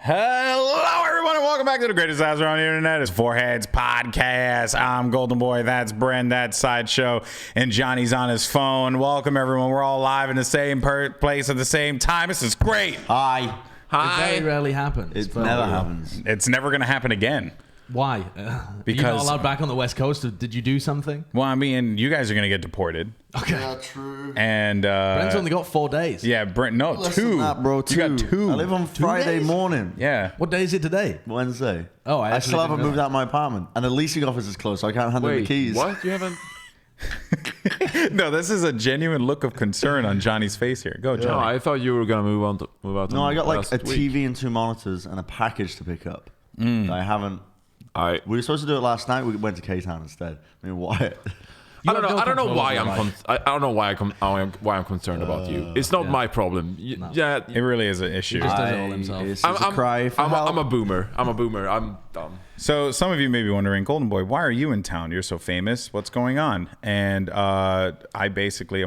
Hello, everyone, and welcome back to the greatest house around the internet. It's Foreheads Podcast. I'm Goldenboy. That's Bren. That's Sideshow. And Johnny's on his phone. Welcome, everyone. We're all live in the same place at the same time. This is great. Hi. It very rarely happens. It never happens. It's never going to happen again. Why? Because you're not allowed back on the West Coast. Did you do something? Well, I mean, you guys are going to get deported. Okay. Yeah, true. And Brent's only got 4 days. yeah, Brent. No, Less two. than that, bro. You got two. I live on Friday days? morning. Yeah. What day is it today? Wednesday. Oh, I I actually still haven't didn't moved out of my apartment, and the leasing office is closed, so I can't hand them the keys. What? You haven't? No, this is a genuine look of concern on Johnny's face here. Go, No, Johnny. I thought you were gonna move out. No, I got like last a week. TV and 2 monitors and a package to pick up. I haven't. I We were supposed to do it last night. We went to K-Town instead. I mean, why? don't know. I don't know control why over I'm. your life. I don't know why I'm concerned about you. It's not my problem. Yeah. It really is an issue. just does it all himself. It's a cry for help. I'm a boomer. I'm dumb. So some of you may be wondering, Goldenboy, why are you in town? You're so famous. What's going on? And I'm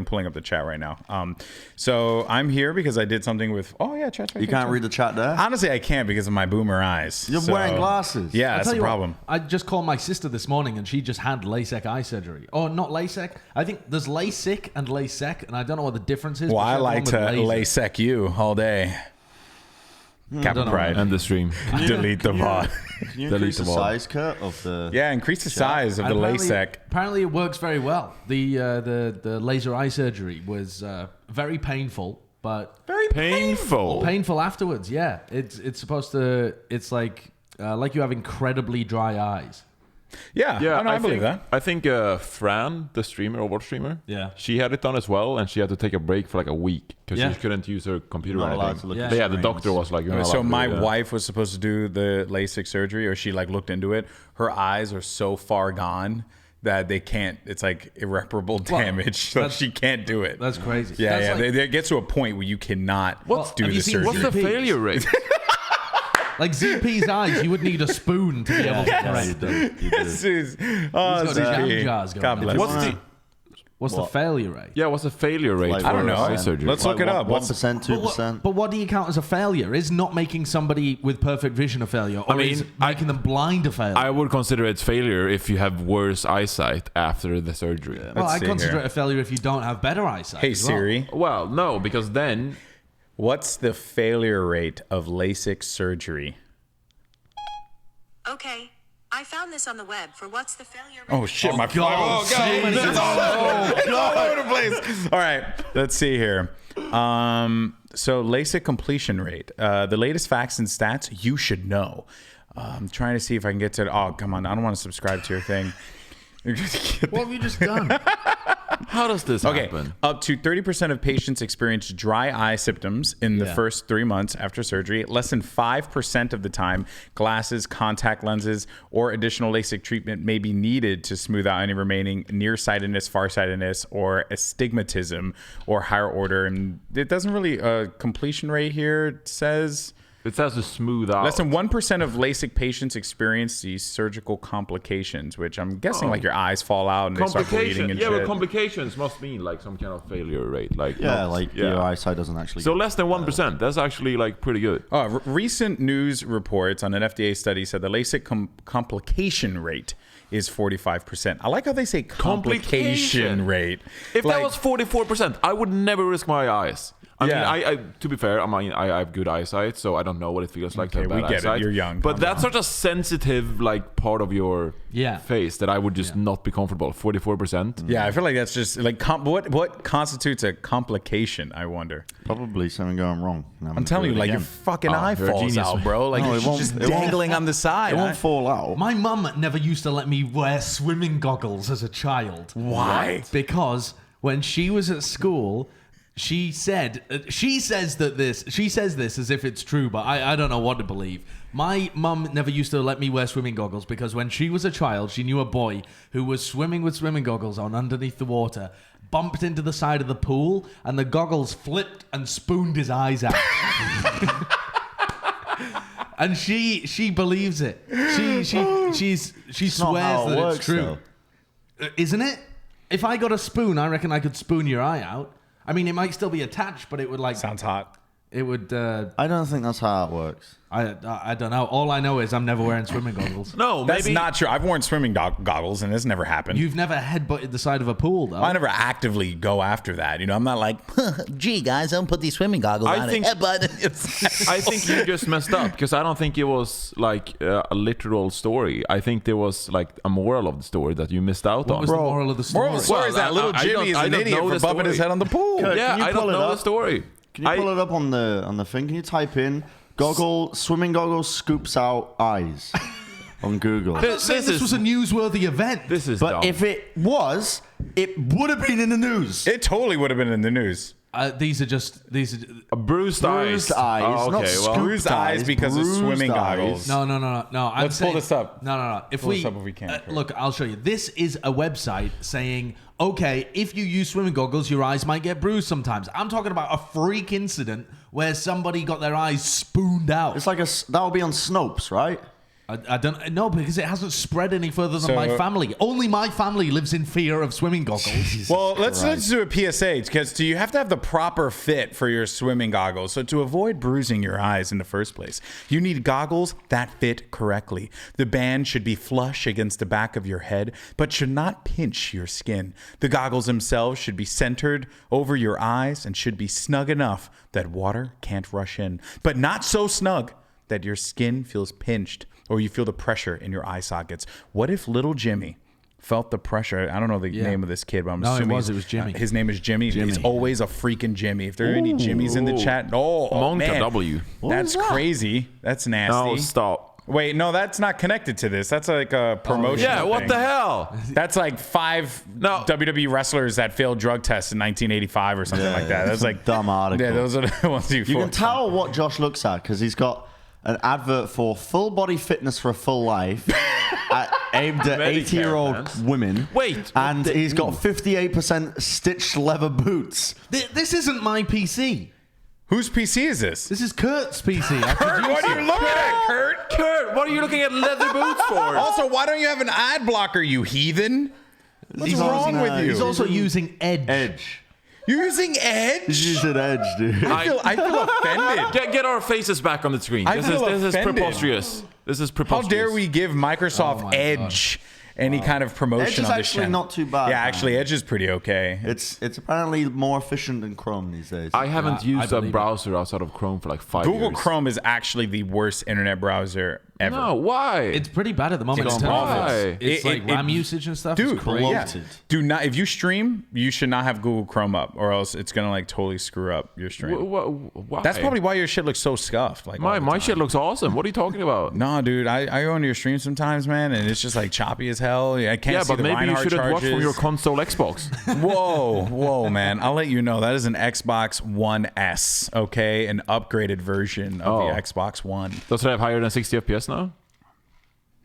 pulling up the chat right now. So I'm here because I did something with. Oh yeah, chat's right You there, can't too. read the chat there. Honestly, I can't because of my boomer eyes. You're So- wearing glasses. Yeah, I'll that's tell the you what, problem. I just called my sister this morning, and she just had LASIK eye surgery. Oh, not LASIK. I think there's LASIK and LASIK, and I don't know what the difference is. Well, but she I had the like one to with LASIK. LASIK you all day. Cap don't know. pride. And the stream. Delete the VOD. Can you Delete increase the them all. size, Kurt, of the... Yeah, increase the size of the LASIK. Apparently, it works very well. The laser eye surgery was very painful, but painful afterwards. Yeah, it's supposed to. It's like you have incredibly dry eyes. Yeah, Yeah, I believe that. I think Fran, the streamer, Overwatch streamer, Yeah. she had it done as well, and she had to take a break for like a week because Yeah. she couldn't use her computer Not or allowed anything. to look Yeah. at But yeah, the screens. doctor was like, "You're not So allowed to my do it." wife was supposed to do the LASIK surgery, or she like looked into it. Her eyes are so far gone that they can't. It's like irreparable damage, so that's- she can't do it. That's crazy. Yeah, That's yeah. like, It gets to a point where you cannot do have the you seen surgery. What's the ZPs? failure rate? like ZP's eyes. You would need a spoon to be able to Yeah, correct you them. did. You This did. is oh, He's got ZP. jam jars going God on. bless. What's the What's the failure rate? what's the failure rate Like, for I don't know. eye surgery? Let's look it up. What's 1%, 2%. But what do you count as a failure? Is not making somebody with perfect vision a failure, or I mean, is making them blind a failure? I would consider it failure if you have worse eyesight after the surgery. well, Let's I see consider here. it a failure if you don't have better eyesight. Hey as well. Siri, Well, no, because then what's the failure rate of LASIK surgery? Okay, I found this on the web for what's the failure rate. Oh shit, my phone. God. Oh god, it's all over the place. All right, let's see here. So LASIK completion rate. The latest facts and stats you should know. I'm trying to see if I can get to. Oh come on, I don't want to subscribe to your thing. What have you just done? how does this Okay, happen? up to 30% of patients experience dry eye symptoms in the Yeah. first 3 months after surgery. Less than 5% of the time, glasses, contact lenses, or additional LASIK treatment may be needed to smooth out any remaining nearsightedness, farsightedness, or astigmatism or higher order. And it doesn't really, completion rate here it says... It says to smooth out. Less than 1% of LASIK patients experience these surgical complications, which I'm guessing like your eyes fall out and they start bleeding and yeah, shit. but complications must mean like some kind of failure rate. Like Yeah, not- like yeah. your eyesight doesn't actually... So less than 1%. That's actually like pretty good. Recent news reports on an FDA study said the LASIK complication rate is 45%. I like how they say complication rate. If Like- that was 44%, I would never risk my eyes. I Yeah. mean, I to be fair, I have good eyesight, so I don't know what it feels like to Okay, have we bad get it. eyesight. You're young. But Calm that's such a sensitive like part of your Yeah. face that I would just not be comfortable. 44%. Yeah, I feel like that's just like what constitutes a complication, I wonder. Probably something going wrong. I'm telling you, like your fucking eye you're a falls genius. out, bro. Like No, it's it won't- just it won't- dangling on the side. It won't fall out. My mum never used to let me wear swimming goggles as a child. Why? Because when she was at school, she said she says this as if it's true, but I don't know what to believe. My mum never used to let me wear swimming goggles because when she was a child, she knew a boy who was swimming with swimming goggles on underneath the water, bumped into the side of the pool, and the goggles flipped and spooned his eyes out. And she believes it. She swears not how it that works, it's true. Isn't it? If I got a spoon, I reckon I could spoon your eye out. I mean, it might still be attached, but it would like... Sounds hot. It would. I don't think that's how it works. I don't know. All I know is I'm never wearing swimming goggles. No, That's maybe not true. I've worn swimming goggles, and it's never happened. You've never headbutted the side of a pool, though. I never actively go after that. I'm not like, gee, guys, don't put these swimming goggles on think- it. But I think you just messed up because I don't think it was like a literal story. I think there was like a moral of the story that you missed out What on. was the moral of the story? moral of the story is that little I Jimmy don't- is I an don't idiot know for the bumping his story. head on the pool. Can Yeah, you I pull don't it know the up? story. Can you pull it up on the thing? Can you type in swimming goggles scoops out eyes on Google? This was a newsworthy event. This is But dumb. if it was, it would have been in the news. It totally would have been in the news. These are a bruised Bruised eyes, Oh, not okay, well, scooped Bruised eyes because of bruised swimming eyes. goggles. No. I'm Let's pull saying- this up. No. If Pull this up if we can. Look, I'll show you. This is a website saying, okay, if you use swimming goggles, your eyes might get bruised sometimes. I'm talking about a freak incident where somebody got their eyes spooned out. It's like that would be on Snopes, right? I don't know because it hasn't spread any further than So- my family. Only my family lives in fear of swimming goggles. Well, let's do a PSA because you have to have the proper fit for your swimming goggles. So to avoid bruising your eyes in the first place, you need goggles that fit correctly. The band should be flush against the back of your head, but should not pinch your skin. The goggles themselves should be centered over your eyes and should be snug enough that water can't rush in, but not so snug that your skin feels pinched or you feel the pressure in your eye sockets. What if little Jimmy felt the pressure? I don't know the name of this kid, but I'm No, it assuming was Jimmy. his name is Jimmy. He's always a freaking Jimmy. If there are any Jimmys in the chat, Monka man, W. that's crazy. That's nasty. No, stop. Wait, no, that's not connected to this. That's like a promotion. Yeah, what the hell? That's like 5 WWE wrestlers that failed drug tests in 1985 or something like that. That's like dumb article. Yeah, those are the ones you can tell what Josh looks at because he's got an advert for full body fitness for a full life aimed at Medicare 80-year-old plans. women. Wait, and he's got 58% stitched leather boots. This isn't my PC. Whose PC is this? This is Kurt's PC. Kurt, what are you looking at, Kurt? Kurt, what are you looking at leather boots for? Also, why don't you have an ad blocker, you heathen? What's wrong with you? He's also using Edge. You're using Edge? He's using Edge, dude. I feel offended. Get our faces back on the screen. I This feel is offended. preposterous. This is How preposterous. dare we give Microsoft my Edge any kind of promotion Edge is on this actually channel? not too bad, Yeah, man. actually, Edge is pretty okay. It's apparently more efficient than Chrome these days. I haven't Yeah, I used a believe it. browser outside of Chrome for like 5 years. Google Chrome is actually the worst internet browser ever. No, why? It's pretty bad at the moment. It's in terms of- awful. It's like RAM usage and stuff. Dude, It's crazy. yeah. bloated. Do not, if you stream, you should not have Google Chrome up, or else it's gonna like totally screw up your stream. Why? That's probably why your shit looks so scuffed. Like all the my time. shit looks awesome. What are you talking about? No, dude, I go into your stream sometimes, man, and it's just like choppy as hell. I can't Yeah, see but the maybe you Reinhardt should have watched from charges. your console Xbox. Whoa, man. I'll let you know. That is an Xbox One S, okay? An upgraded version of the Xbox One. Does it have higher than 60 FPS now?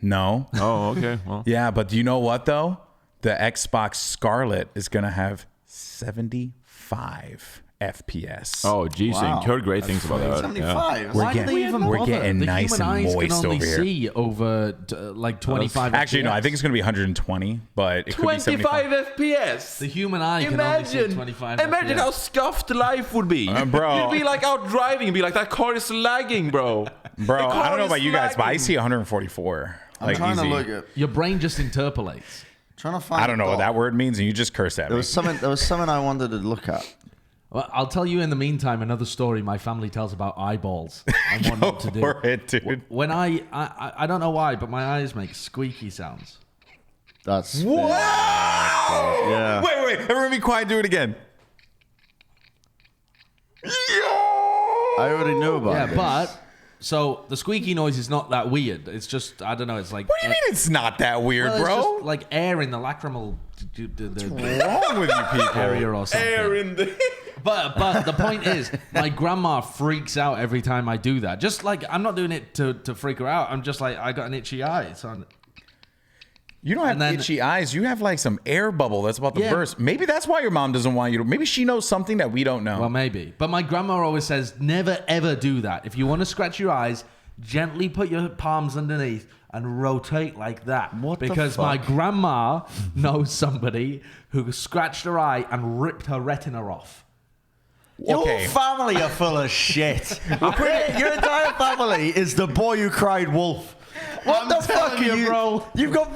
No. Oh, okay. Well, Yeah, but do you know what, though? The Xbox Scarlet is going to have 75 FPS. oh, geez, Wow. you heard great things about that. 75. We're Why do getting- they even we're bother? getting The nice human and eyes moist can only over here. see over like 25 Actually, no, I FPS. think it's going to be 120, but it could be 75. 25 FPS. The human eye can only see 25 Imagine FPS. how scuffed life would be. Bro. You'd be like out driving and be like, that car is lagging, bro. Bro, The I car don't know is about you guys, but I lagging. see 144. I'm Like, trying easy. to look at. Your brain just interpolates. Trying to find. I don't know what a that dot. word means, and you just cursed at There me. was something I wanted to look at. Well, I'll tell you in the meantime another story my family tells about eyeballs and what not to do. For it, dude. When I don't know why, but my eyes make squeaky sounds. That's Wow! Yeah. Wait, everyone be quiet, do it again. I already knew about Yeah, this. but so the squeaky noise is not that weird. It's just I don't know. It's like What do you mean it's not that weird, well, it's bro? just like air in the lacrimal What's wrong with you people? area or something. in the... But the point is, my grandma freaks out every time I do that. Just like I'm not doing it to freak her out. I'm just like I got an itchy eye. So You don't have And then- itchy eyes. You have like some air bubble that's about to Yeah. burst. Maybe that's why your mom doesn't want you to. Maybe she knows something that we don't know. well, maybe. But my grandma always says, never ever do that. If you want to scratch your eyes, gently put your palms underneath and rotate like that. What the because my fuck? grandma knows somebody who scratched her eye and ripped her retina off. Your family are full of shit. Your entire family is the boy who cried wolf. What the fuck are you, bro? You've got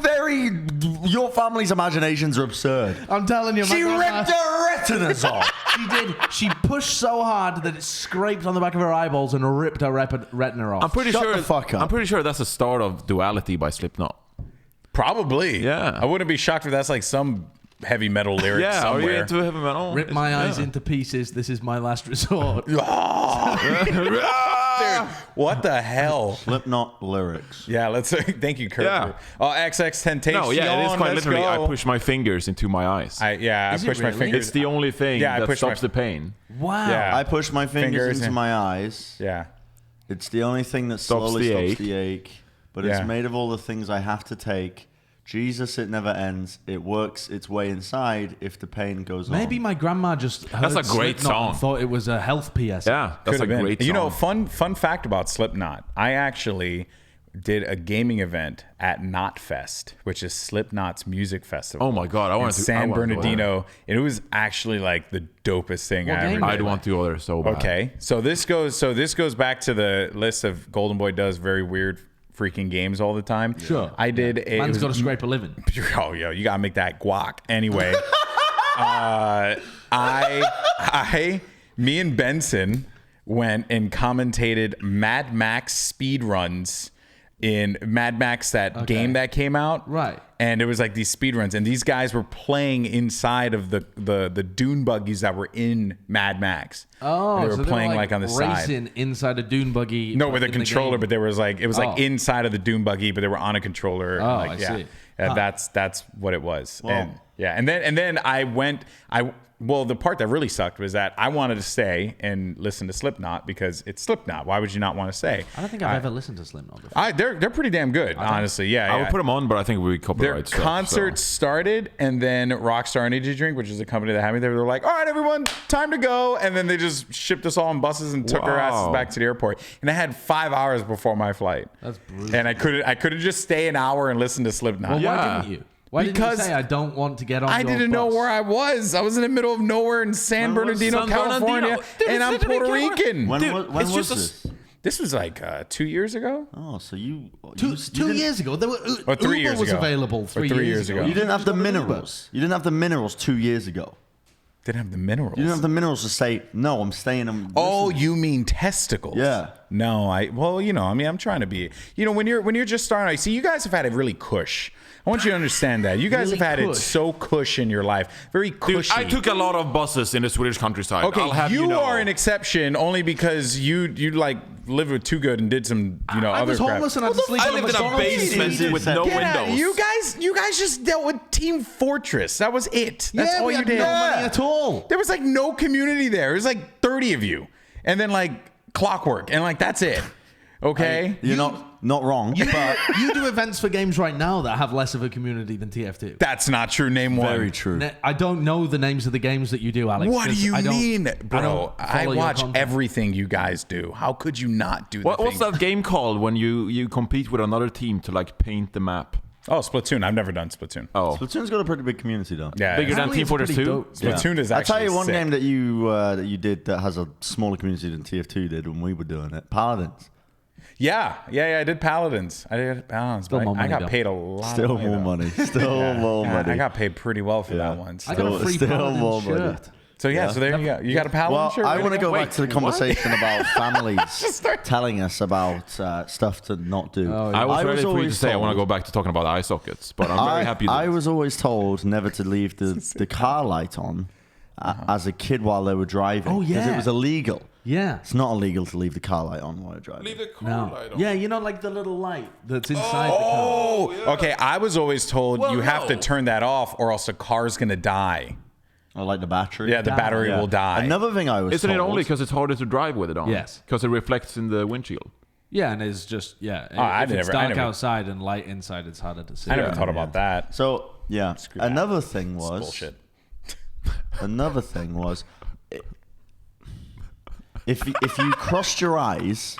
your family's imaginations are absurd. I'm telling you, She ripped her retinas off. She did. She pushed so hard that it scraped on the back of her eyeballs and ripped her retina off. I'm pretty Shut sure. the fuck up. I'm pretty sure that's the start of Duality by Slipknot. Probably. Yeah. I wouldn't be shocked if that's like some heavy metal lyric Yeah, are you somewhere. into heavy metal? Rip my eyes into pieces. This is my last resort. Dude, what the hell? Slipknot lyrics. Yeah, let's thank you, Kurt. Yeah. Oh, XX Temptation. No, yeah, it is quite let's literally. go. I push my fingers into my eyes. I Is it push my really? fingers. It's the only thing Yeah, I that push stops my- the pain. Wow. Yeah. I push my fingers into in- my eyes. Yeah. It's the only thing that Stops slowly the stops ache. the ache. But Yeah. it's made of all the things I have to take. Jesus, it never ends. It works its way inside if the pain goes on. Maybe my grandma just heard That's a great Slipknot and song. thought it was a health PSA. Yeah, that's Could a have been. great song. You know, fun fact about Slipknot. I actually did a gaming event at Knotfest, which is Slipknot's music festival. Oh my God, I in want to San Bernardino, and it was actually like the dopest thing I ever game? did. I'd want to go there so bad. Okay, so this goes back to the list of Goldenboy does very weird freaking games all the time. Sure. I did. A, Man's got to scrape a living. Oh, yo, you gotta make that guac. Anyway, me and Benson went and commentated Mad Max speed runs in Mad Max, that game that came out. Right. And it was like these speed runs, and these guys were playing inside of the dune buggies that were in Mad Max. Oh, they were so playing like on the side. racing inside a dune buggy. No, with a in the controller, game. but there was like it was like Oh. inside of the dune buggy, but they were on a controller. Oh, like, I yeah. see. That's what it was. Wow. And yeah, and then well, the part that really sucked was that I wanted to stay and listen to Slipknot because it's Slipknot. Why would you not want to stay? I don't think I've ever listened to Slipknot before. They're pretty damn good, honestly. Yeah, I yeah. would put them on, but I think we Their copyright stuff. concert started, and then Rockstar Energy Drink, which is a company that had me there, they were like, all right, everyone, time to go. And then they just shipped us all on buses and took our asses Wow. back to the airport. And I had 5 hours before my flight. That's brutal. And I couldn't just stay an hour and listen to Slipknot. Well, Yeah. why didn't you? Why Because didn't you say I don't want to get on I your didn't know bus? where I was. I was in the middle of nowhere in San Bernardino, San Bernardino? California, Dude, and I'm it's literally Puerto Rican. When, Dude, when it's was just this? This was like 2 years ago. Oh, so you Two didn't- years ago, there were, Or 3 Uber years was ago. available Or 3 3 years years ago. ago. You didn't have the just got an Uber. minerals. You didn't have the minerals 2 years ago. Didn't have the minerals. You didn't have the minerals to say no. I'm staying. Oh, you mean testicles? Yeah. No, I'm trying to be. When you're just starting, I see you guys have had it really cush. I want you to understand that. You guys Really have had it cush. so cush in your life. Very Dude, cushy. I took a lot of buses in the Swedish countryside. Okay, I'll have you know. are an exception only because you like lived with Too Good and did some I other was crap. homeless and I had to sleep I in a lived in a McDonald's. basement with no Get out. windows. You guys just dealt with Team Fortress. That was it. That's Yeah, all we you had did. no money at all. There was like no community there. It was like 30 of you, and then like Clockwork, and like that's it. Okay. You're not wrong, but You do events for games right now that have less of a community than TF2. That's not true. Name one. very true. I don't know the names of the games that you do, Alex. What do 'cause you I don't- mean, I bro? don't I follow your watch content. everything you guys do. How could you not do What's things? that game called when you compete with another team to like paint the map? Oh, Splatoon. I've never done Splatoon. Oh, Splatoon's got a pretty big community though. Yeah. bigger than Apparently Team it's Fortress pretty 2? dope. Splatoon is I'll actually tell you one sick. game that you did that has a smaller community than TF2 did when we were doing it. Paladins. Yeah. I did Paladins. Still but more I money, got though. paid a lot. Still of money, more though. money. Still more Yeah, money. I got paid pretty well for Yeah. that one. I got a free Still Paladin more money. shirt. So yeah, so there you go. You got a Paladin Well, shirt? I Ready want to go Wait, back to the what? conversation about families telling us about stuff to not do. I was ready for you to always say I want to told- go back to talking about eye sockets, but I'm very happy you I did. was always told never to leave the car light on as a kid while they were driving. Oh, Because yeah. it was illegal. Yeah. It's not illegal to leave the car light on while you're driving. No. Yeah, you know, like the little light that's inside the car. Oh, okay. I was always told Well, you have to no. turn that off, or else the car's gonna die. Or like the battery. Yeah, the battery will die. Another thing I was Isn't it told, only because it's harder to drive with it on? Yes. Because it reflects in the windshield. Yeah, and it's just, yeah. I if it's never- I dark never- outside and light inside, it's harder to see. I never thought about that. So, yeah. Screw that. Another thing It's was... bullshit. Another thing was... If you crossed your eyes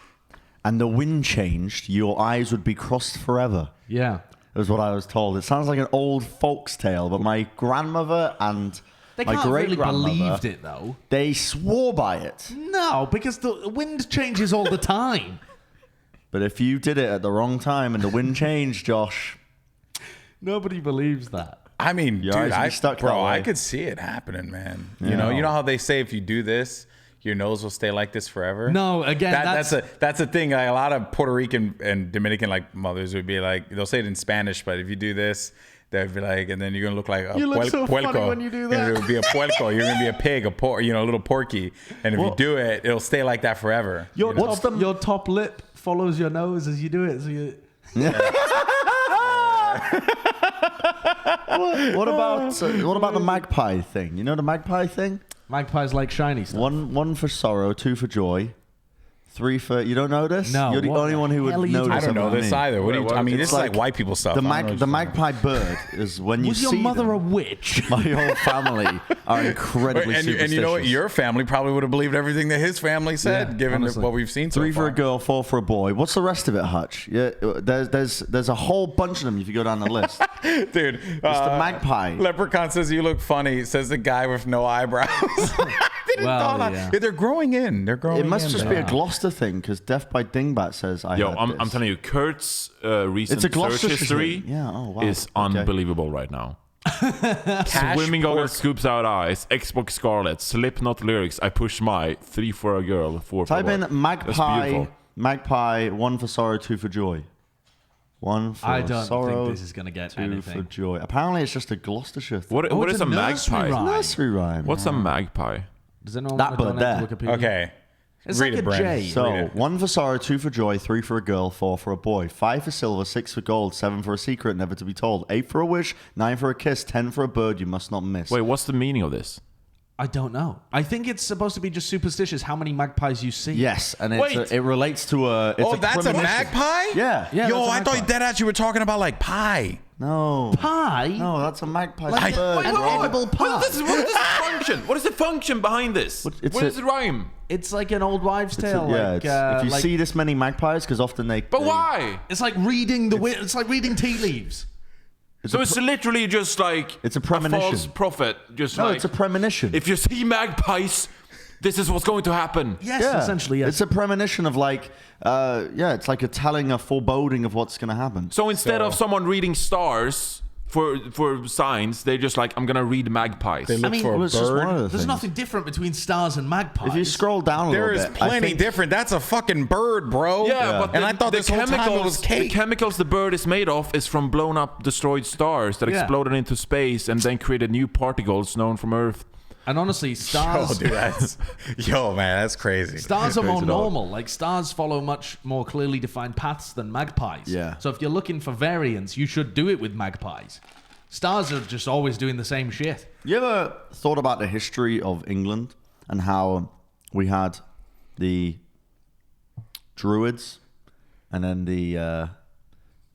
and the wind changed, your eyes would be crossed forever. Yeah. Is what I was told. It sounds like an old folks tale, but my grandmother and They my can't really great-grandmother, believed it, though. they swore by it. No, because the wind changes all the time. But if you did it at the wrong time and the wind changed, Josh, Nobody believes that. I mean, Your dude, eyes would be stuck that I way. could see it happening, man. Yeah. You know how they say if you do this, your nose will stay like this forever. No, again, that's a thing. Like, a lot of Puerto Rican and Dominican like mothers would be like, they'll say it in Spanish, but if you do this, they'd be like, and then you're gonna look like a You look so funny puerco. when you do that. It'll be a puerco. You're gonna be a pig, a little porky. And if you do it, it'll stay like that forever. Your, You know? your top lip follows your nose as you do it. So you. what about the magpie thing? You know the magpie thing? Magpies like shiny stuff. One for sorrow, 2 for joy, 3 for... You don't know this? No, You're the what only the one who hell would are you know talking this. I don't know other than this me. either. What do you? I mean, this is like white people stuff. The I don't know what the you're talking magpie bird is when you Was see your mother them. a witch? My whole family are incredibly about. superstitious. And you know what? Your family probably would have believed everything that his family said, Yeah, given honestly. what we've seen so 3 for far. a girl, 4 for a boy. What's the rest of it, Hutch? Yeah, there's a whole bunch of them if you go down the list. Dude, It's the magpie. Leprechaun says you look funny. Says the guy with no eyebrows. Didn't Well, thought on- yeah. They're growing in. They're growing. It must in, just man. be a Gloucester thing because Death by Dingbat says I Yo, heard I'm this. telling you, Kurt's recent It's a Gloucestershire search history thing. Yeah, oh, wow. is Okay. unbelievable right now. Cash Swimming pork. goggles, scoops out eyes, Xbox Scarlet, Slipknot lyrics, I push my, 3 for a girl, 4 for a Type boy. in That's magpie, beautiful. magpie, 1 for sorrow, 2 for joy. 1 for I don't sorrow, think this is gonna get 2 anything. for joy. Apparently, it's just a Gloucestershire thing. What it's is a a nursery magpie? rhyme. Nursery rhyme. What's a magpie? Does anyone That want to bird donate to there. Wikipedia? Okay. It's Read like it, a Bren. J. Read So, it. 1 for sorrow, 2 for joy, 3 for a girl, 4 for a boy, 5 for silver, 6 for gold, 7 for a secret never to be told, 8 for a wish, 9 for a kiss, 10 for a bird you must not miss. Wait, what's the meaning of this? I don't know. I think it's supposed to be just superstitious how many magpies you see. Yes, and Wait. it relates to a. It's That's a premonition. magpie? Yeah. Yeah, Yo, that's a I thought magpie. that actually were talking about like pie. No. Pie? No, that's a magpie. Like- bird. Wait, An wait, edible pie. What is the function? What is the function behind this? It's What a- is the rhyme? It's like an old wives' tale. Yeah, like, if you like- see this many magpies, because often they. But why? it's like reading it's like reading tea leaves. So it's literally just like It's a premonition. false prophet. Just No, like it's a premonition. if you see magpies, this is what's going to happen. Yes, essentially, yes. It's a premonition of like, it's like a telling, a foreboding of what's going to happen. So instead of someone reading stars for signs, they're just like, I'm gonna read magpies. They look mean, for Well, a it's just one bird. of the There's things. nothing different between stars and magpies. If you scroll down a There little is bit, I plenty think- different. That's a fucking bird, bro. Yeah, but and I thought this whole time it was the cake. chemicals the bird is made of is from blown up, destroyed stars that Yeah. exploded into space and then created new particles known from Earth. and honestly, Yo, stars dude, yo, man, that's crazy. stars are more Crazy dog. normal. Like stars follow much more clearly defined paths than magpies. Yeah. So if you're looking for variance, you should do it with magpies. Stars are just always doing the same shit. You ever thought about the history of England and how we had the Druids, and then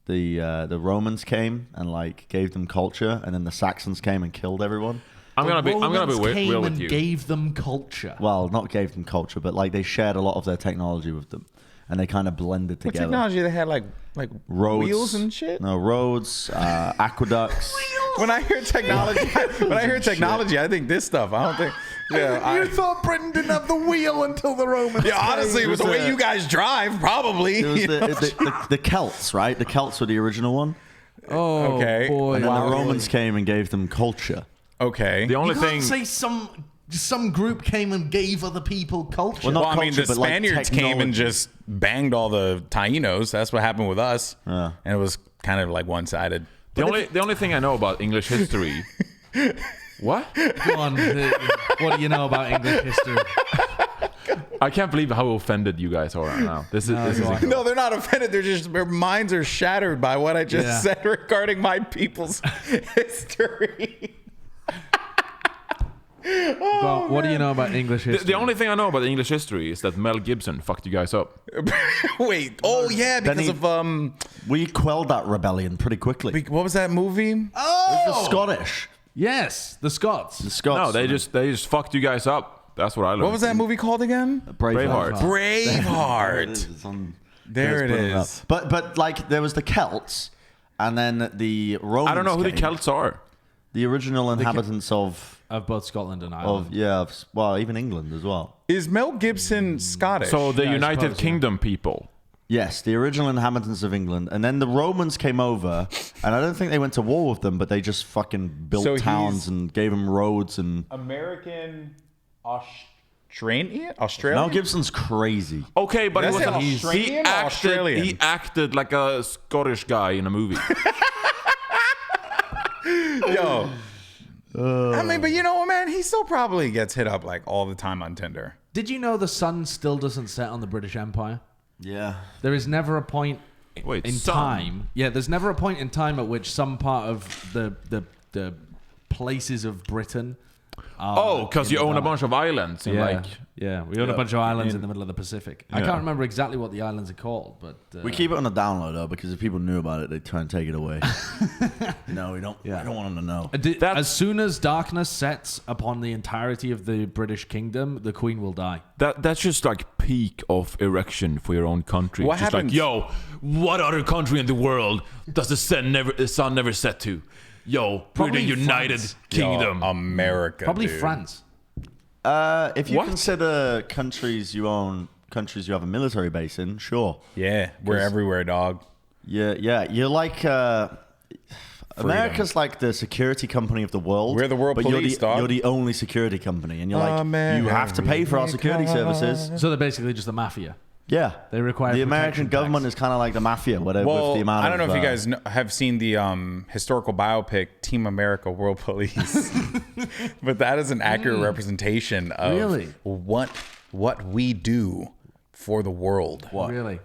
the Romans came and like gave them culture, and then the Saxons came and killed everyone? I'm gonna be Romans came real and with you. gave them culture. Well, not gave them culture, but like they shared a lot of their technology with them, and they kind of blended What together. technology they had, like Roads, wheels and shit. No roads, aqueducts. When I hear technology, I think this stuff. I don't think. Yeah, thought Britain didn't have the wheel until the Romans. yeah. Honestly, with the way you guys drive, probably. It was the Celts, right? The Celts were the original one, Oh Okay. boy! and then the Romans came and gave them culture. Okay. The only You thing. can't say some group came and gave other people culture. Well, not Well, I mean, the culture, but, like, Spaniards came and technology. just banged all the Tainos. That's what happened with us, and it was kind of like one-sided. The only thing I know about English history. What? Go on. What do you know about English history? I can't believe how offended you guys are right now. This is go on. incredible. No, they're not offended. They're just their minds are shattered by what I just Yeah. said regarding my people's history. Go on, what do you know about English history? The only thing I know about English history is that Mel Gibson fucked you guys up. Wait. Oh yeah, because he- of We quelled that rebellion pretty quickly. what was that movie? The Scottish, Yes, the Scots. the Scots. No, they just fucked you guys up. That's what I learned. What was that movie called again? Braveheart. Braveheart. It's on- There it put up. is. But like there was the Celts, and then the Romans. I don't know who the came. Celts are. The original inhabitants of both Scotland and Ireland. well, even England as well. Is Mel Gibson Scottish? So the Yeah, I United suppose, yeah. Kingdom people. Yes, the original inhabitants of England, and then the Romans came over, and I don't think they went to war with them, but they just fucking built So towns he's- and gave them roads and. American Australian? Mel Gibson's crazy. Okay, but Did I he say was Australian or Australian? he acted like a Scottish guy in a movie. Yo. I mean, but you know what, man? He still probably gets hit up like all the time on Tinder. Did you know the sun still doesn't set on the British Empire? Yeah. There is never a point Wait, in sun? time. Yeah, there's never a point in time at which some part of the places of Britain. Oh, because you own a bunch of islands in like. Yeah, we own a bunch of islands in the middle of the Pacific. I can't remember exactly what the islands are called, but We keep it on the download though, because if people knew about it, they'd try and take it away. No, we don't. Yeah. I don't want them to know. As soon as darkness sets upon the entirety of the British kingdom, the Queen will die. That's just like peak of erection for your own country. What just happens- like, yo, what other country in the world does the sun never set to? Yo, we're the Probably United France. Kingdom. Yo, America. Probably dude. France. If you What? consider countries you own, countries you have a military base in, sure. Yeah, we're everywhere, dog. Yeah. You're like America's like the security company of the world. We're the world but police, dog. you're the only security company, and you're like, you have to pay for our security services. So they're basically just the mafia. Yeah, They require the protection American government tax. is kind of like the mafia, whatever. Well, with the amount I don't know of, if you guys have seen the historical biopic Team America World Police, but that is an accurate representation of Really? what we do for the world. Really?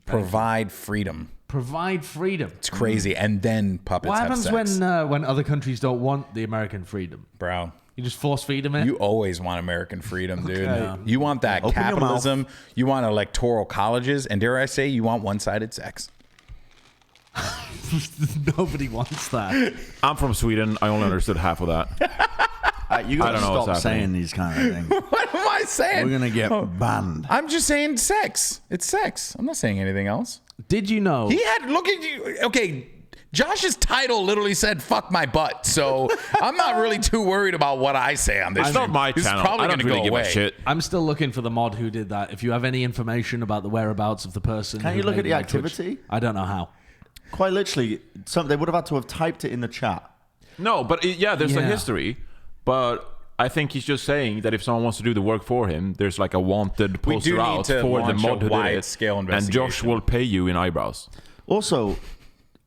Provide freedom. Provide freedom. It's crazy. And then puppets What have happens sex. when other countries don't want the American freedom? Bro, You just force feed them it? you always want American freedom, dude. Okay. You want that Open your capitalism. You want electoral colleges. And dare I say, you want one-sided sex. Nobody wants that. I'm from Sweden. I only understood half of that. you gotta I don't know what's stop happening. saying these kind of things. What am I saying? We're gonna get banned. I'm just saying sex. It's sex. I'm not saying anything else. Did you know? He had, look at you. Okay, Josh's title literally said "fuck my butt," so I'm not really too worried about what I say on this. It's not stream. my This is channel. probably I don't gonna really go give away. a shit. I'm still looking for the mod who did that. If you have any information about the whereabouts of the person, Can who you look made at the my Twitch- activity? I don't know how. Quite literally, they would have had to have typed it in the chat. No, but there's a Yeah. history. But I think he's just saying that if someone wants to do the work for him, there's like a wanted We do poster need out to for the launch a mod who did it. wide-scale And Josh investigation. will pay you in eyebrows. Also,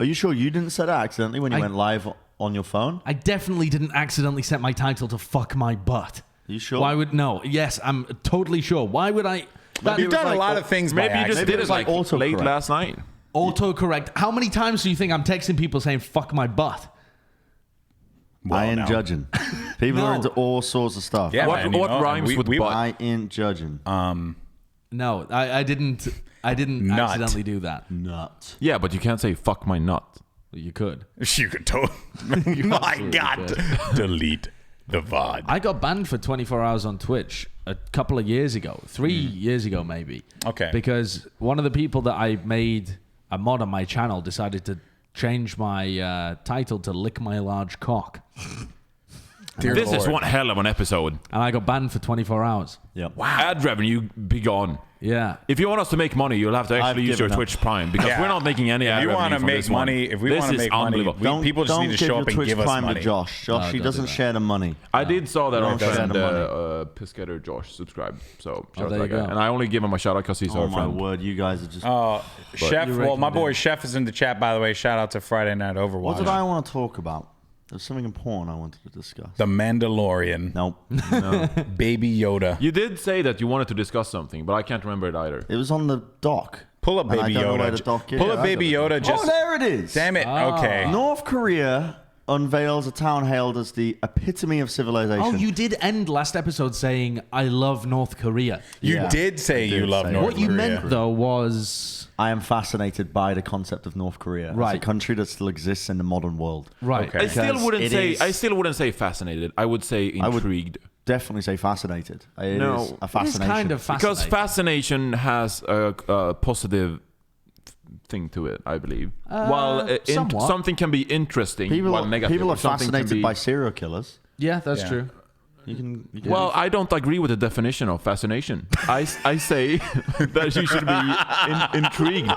are you sure you didn't set it accidentally when you I- went live on your phone? I definitely didn't accidentally set my title to "fuck my butt." Are you sure? Why would no? Yes, I'm totally sure. Why would I? That, Maybe You've it was done a like- lot of things by Maybe you just accident. Maybe did it it was like like late autocorrect. last night. autocorrect. How many times do you think I'm texting people saying "fuck my butt"? Well, I ain't no. judging. People No. are into all sorts of stuff. Yeah, What- man, you what know, rhymes we- with we- butt? I ain't judging. No, I didn't. I didn't Nut. accidentally do that. Nut. Yeah, but you can't say "fuck my nut." You could. You could totally. My absolutely God, could. delete the VOD. I got banned for 24 hours on Twitch a couple of years ago, 3 years ago maybe. Okay. Because one of the people that I made a mod on my channel decided to change my title to "Lick My Large Cock," Dear This is Lord. one hell of an episode. and I got banned for 24 hours. Yep. Ad revenue be gone. Yeah. If you want us to make money, you'll have to I've actually use your given up. Twitch Prime because Yeah. we're not making any ad If you revenue want to from make this one. money, if we This want to is make money, unbelievable. people just need to give show your up and Twitch give us Prime money. to Josh. Josh, he don't doesn't do that. share the money. I did saw that our Don't share friend the money. Piscator Josh subscribed. So shout out there to you that guy. go. And I only give him a shout out because he's Oh our my friend. word, you guys are just. Chef, You well, my recommend boy it. Chef is in the chat, by the way. Shout out to Friday Night Overwatch. What did I want to talk about? There's something important I wanted to discuss. The Mandalorian. Nope. Baby Yoda. You did say that you wanted to discuss something, but I can't remember it either. It was on the dock. Pull up And I Baby don't know where Yoda. the dock is. Pull Yeah, up I Baby don't know. Yoda. Just Oh, there it is. damn it. Okay. North Korea unveils a town hailed as the epitome of civilization. Oh, you did end last episode saying "I love North Korea." You Yeah, did say I you did love say North What you Korea. meant though was I am fascinated by the concept of North Korea. Right. It's a country that still exists in the modern world. right. Okay. I still Because wouldn't it say. is- I still wouldn't say fascinated. I would say I would intrigued. Definitely say fascinated. It No, is a it is fascination. It is kind of fascinating. Because fascination has a positive something to it, I believe. While somewhat. something can be interesting, while negative. People are something can fascinated be- by serial killers. Yeah, that's true. You can Well, I don't agree with the definition of fascination. I say that you should be intrigued.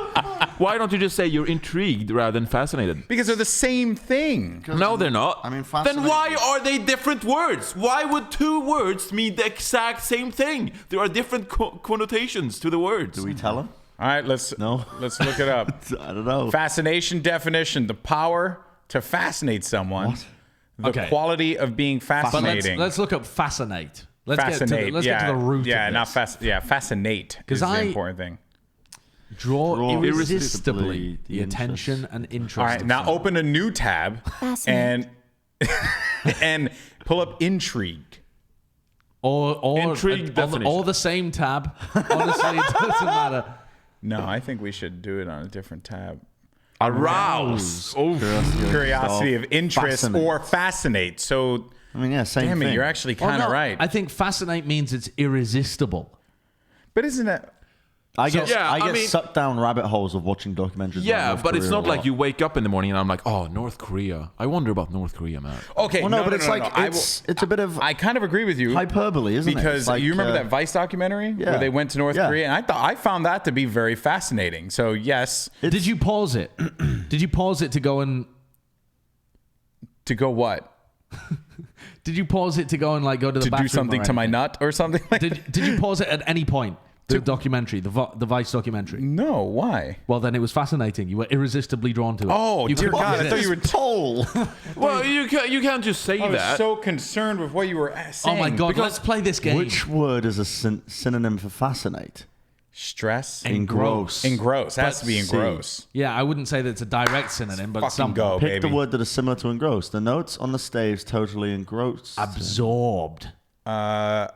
Why don't you just say you're intrigued rather than fascinated? Because they're the same thing. No, they're not. I mean, then fascinating- why are they different words? Why would two words mean the exact same thing? There are different connotations to the words. do we tell them? All right, let's look it up. I don't know. Fascination definition: the power to fascinate someone. What? The Okay. quality of being But fascinating. let's look up fascinate. Let's fascinate. get to the root Yeah, of not this. fascinate. 'Cause Is the I- important thing. Draw irresistibly irresistibly the the attention and interest. All right, of now someone. open a new tab and and pull up intrigued. or Intrigue definition. or the same tab. Honestly, it doesn't matter. No, I think we should do it on a different tab. Arouse. Oh, Curiosity of interest Fascinate. or fascinate. So, I mean, yeah, same damn thing. it, you're actually Well, kind of no, right. I think fascinate means it's irresistible. But isn't it? I get I mean- sucked down rabbit holes of watching documentaries. yeah, about North but it's Korea not a like lot. you wake up in the morning and I'm like, oh, North Korea. I wonder about North Korea, man. Okay, Well, no, but it's like I it's a bit of I kind of agree with you. hyperbole, isn't it? Because It's like, you remember that Vice documentary yeah. where they went to North Yeah. Korea, and I found that to be very fascinating. So yes, Did you pause it? Did you pause it to go and? to go what? Did you pause it to go and like go to the To bathroom do something or to my anything? nut or something like that? Did you pause it at any point? The documentary, the Vice documentary. No, why? Well, then it was fascinating. You were irresistibly drawn to it. Oh, you dear couldn't God, I thought resist. you were Toll. Well, you can't just say I was that. so concerned with what you were Oh saying. my God! Let's play this game. Which word is a synonym for fascinate? Stress? Engross. Engross. It has to be See. engross. Yeah, I wouldn't say that it's a direct synonym, but Fucking some go, Pick baby. the word that is similar to engross. The notes on the staves totally engrossed. absorbed.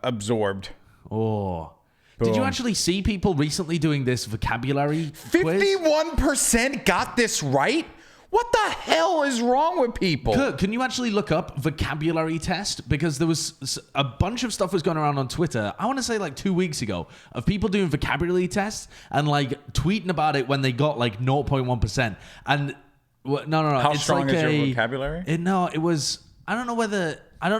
Absorbed. Oh. Did you Boom. actually see people recently doing this vocabulary quiz? 51% got this right? What the hell is wrong with people? Kurt, can you actually look up vocabulary test? Because there was a bunch of stuff was going around on Twitter, I want to say like 2 weeks ago, of people doing vocabulary tests and like tweeting about it when they got like 0.1%. And no. How it's strong like is your vocabulary? It was, I don't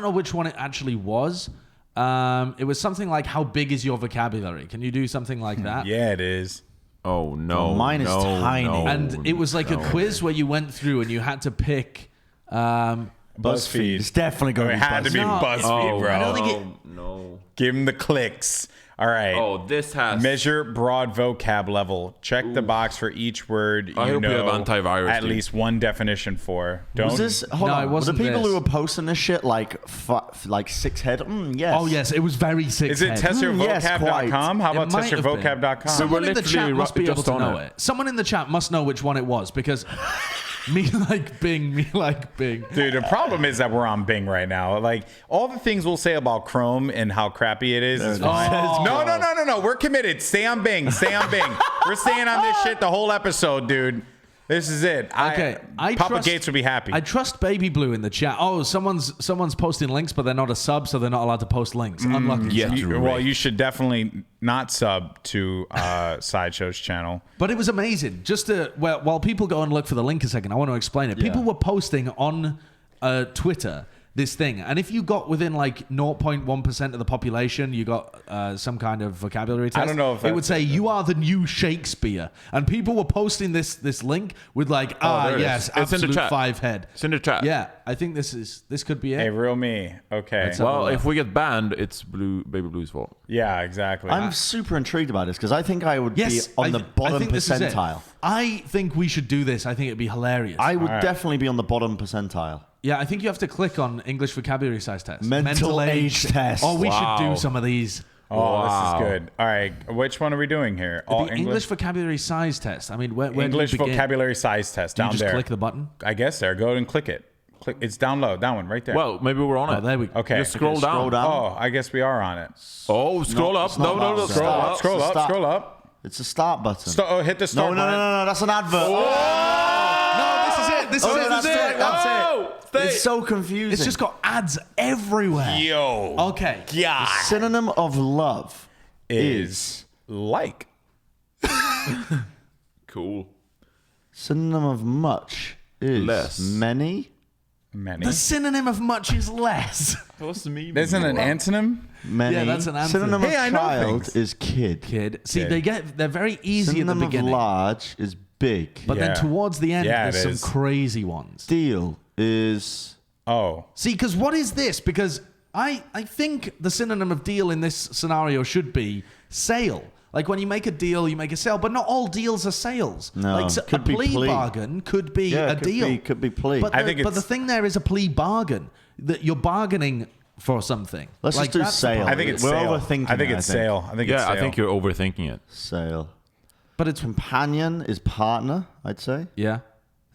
know which one it actually was. It was something like, how big is your vocabulary? Can you do something like that? Yeah, it is. Oh no, Mine is no, tiny. no, And it was like a quiz where you went through and you had to pick. BuzzFeed. It's definitely going It to be had to be No. BuzzFeed, Oh, bro. I don't think it- no. Give him the clicks. All right. Oh, this has Measure broad vocab level. Check the box for each word I you hope you know have antivirus, at dude. least one definition for. Don't. Was this? Hold No, on. it Were wasn't the people this. who were posting this shit like six head? Yes. Oh, yes, it was very sick. Is it yes, testyourvocab.com? How It about might have been. testyourvocab.com? Someone in the literally chat must be able just to on know it. it. Someone in the chat must know which one it was because me like Bing. Dude, the problem is that we're on Bing right now. Like, all the things we'll say about Chrome and how crappy it is fine. No. We're committed. Stay on Bing. Stay on Bing. We're staying on this shit the whole episode, dude. This is it. Okay, Papa Gates would be happy. I trust Baby Blue in the chat. Oh, someone's posting links, but they're not a sub, so they're not allowed to post links. Unlucky. yeah. Well, you should definitely not sub to Sideshow's channel. But it was amazing. Just to while people go and look for the link a second, I want to explain it. People were posting on Twitter this thing, and if you got within like 0.1% of the population, you got some kind of vocabulary test. I don't know if it would that's say you are the new Shakespeare, and people were posting this link with like there it yes, is. It's in the absolute chat. 5 head. It's in the chat. Yeah, I think this could be it. Hey, real me. Okay. Let's have Well, a if we get banned, it's Baby Blue's fault. Yeah, exactly. I'm super intrigued about this because I think I would Yes, be on the I bottom think this is it. percentile. I think we should do this. I think it'd be hilarious. I would definitely be on the bottom percentile. Yeah, I think you have to click on English vocabulary size test. Mental age test. Oh, we should Wow. do some of these. Oh, Wow. this is good. All right. Which one are we doing here? All The English vocabulary size test. I mean, where English do you begin? vocabulary size test Do you down just there. click the button? I guess there. Go and click it. Click. It's down low. That one right there. Well, maybe we're on Oh, it. there we go. okay. Just scroll down. Scroll down. Oh, I guess we are on it. Oh, scroll No, up. it's not No, that. Scroll up. Stop. Scroll up. Stop. Scroll up. It's a start button. Hit the no, start no, no, button. no, that's an advert. No, this is it. This Oh, is no, it. that's This is it. it. That's Oh, it. It's so confusing. It's just got ads everywhere. Yo. Okay. God. synonym of love Is like. Cool. Synonym of much is Less. many. Many. The synonym of much is less. What's the meme? Isn't an antonym? Many. Yeah, that's an answer. Synonym Hey, I of know child things. is kid. Kid. See, Kid. they're very easy Synonym at the of beginning. large is big. But then Yeah. towards the end, Yeah, there's it some is. crazy ones. Deal is Oh. See, because what is this? Because I think the synonym of deal in this scenario should be sale. Like when you make a deal, you make a sale, but not all deals are sales. No, like so could a be plea plea. bargain could be a could deal. Could be plea. But I the, think but the it's- thing there is a plea bargain that you're bargaining for something. Let's like just do that's the sale. problem. I think it's We're sale. overthinking I think it, it's I think. sale. I think it's Yeah, sale. I think you're overthinking it. Sale. But it's Companion is partner, I'd say. yeah.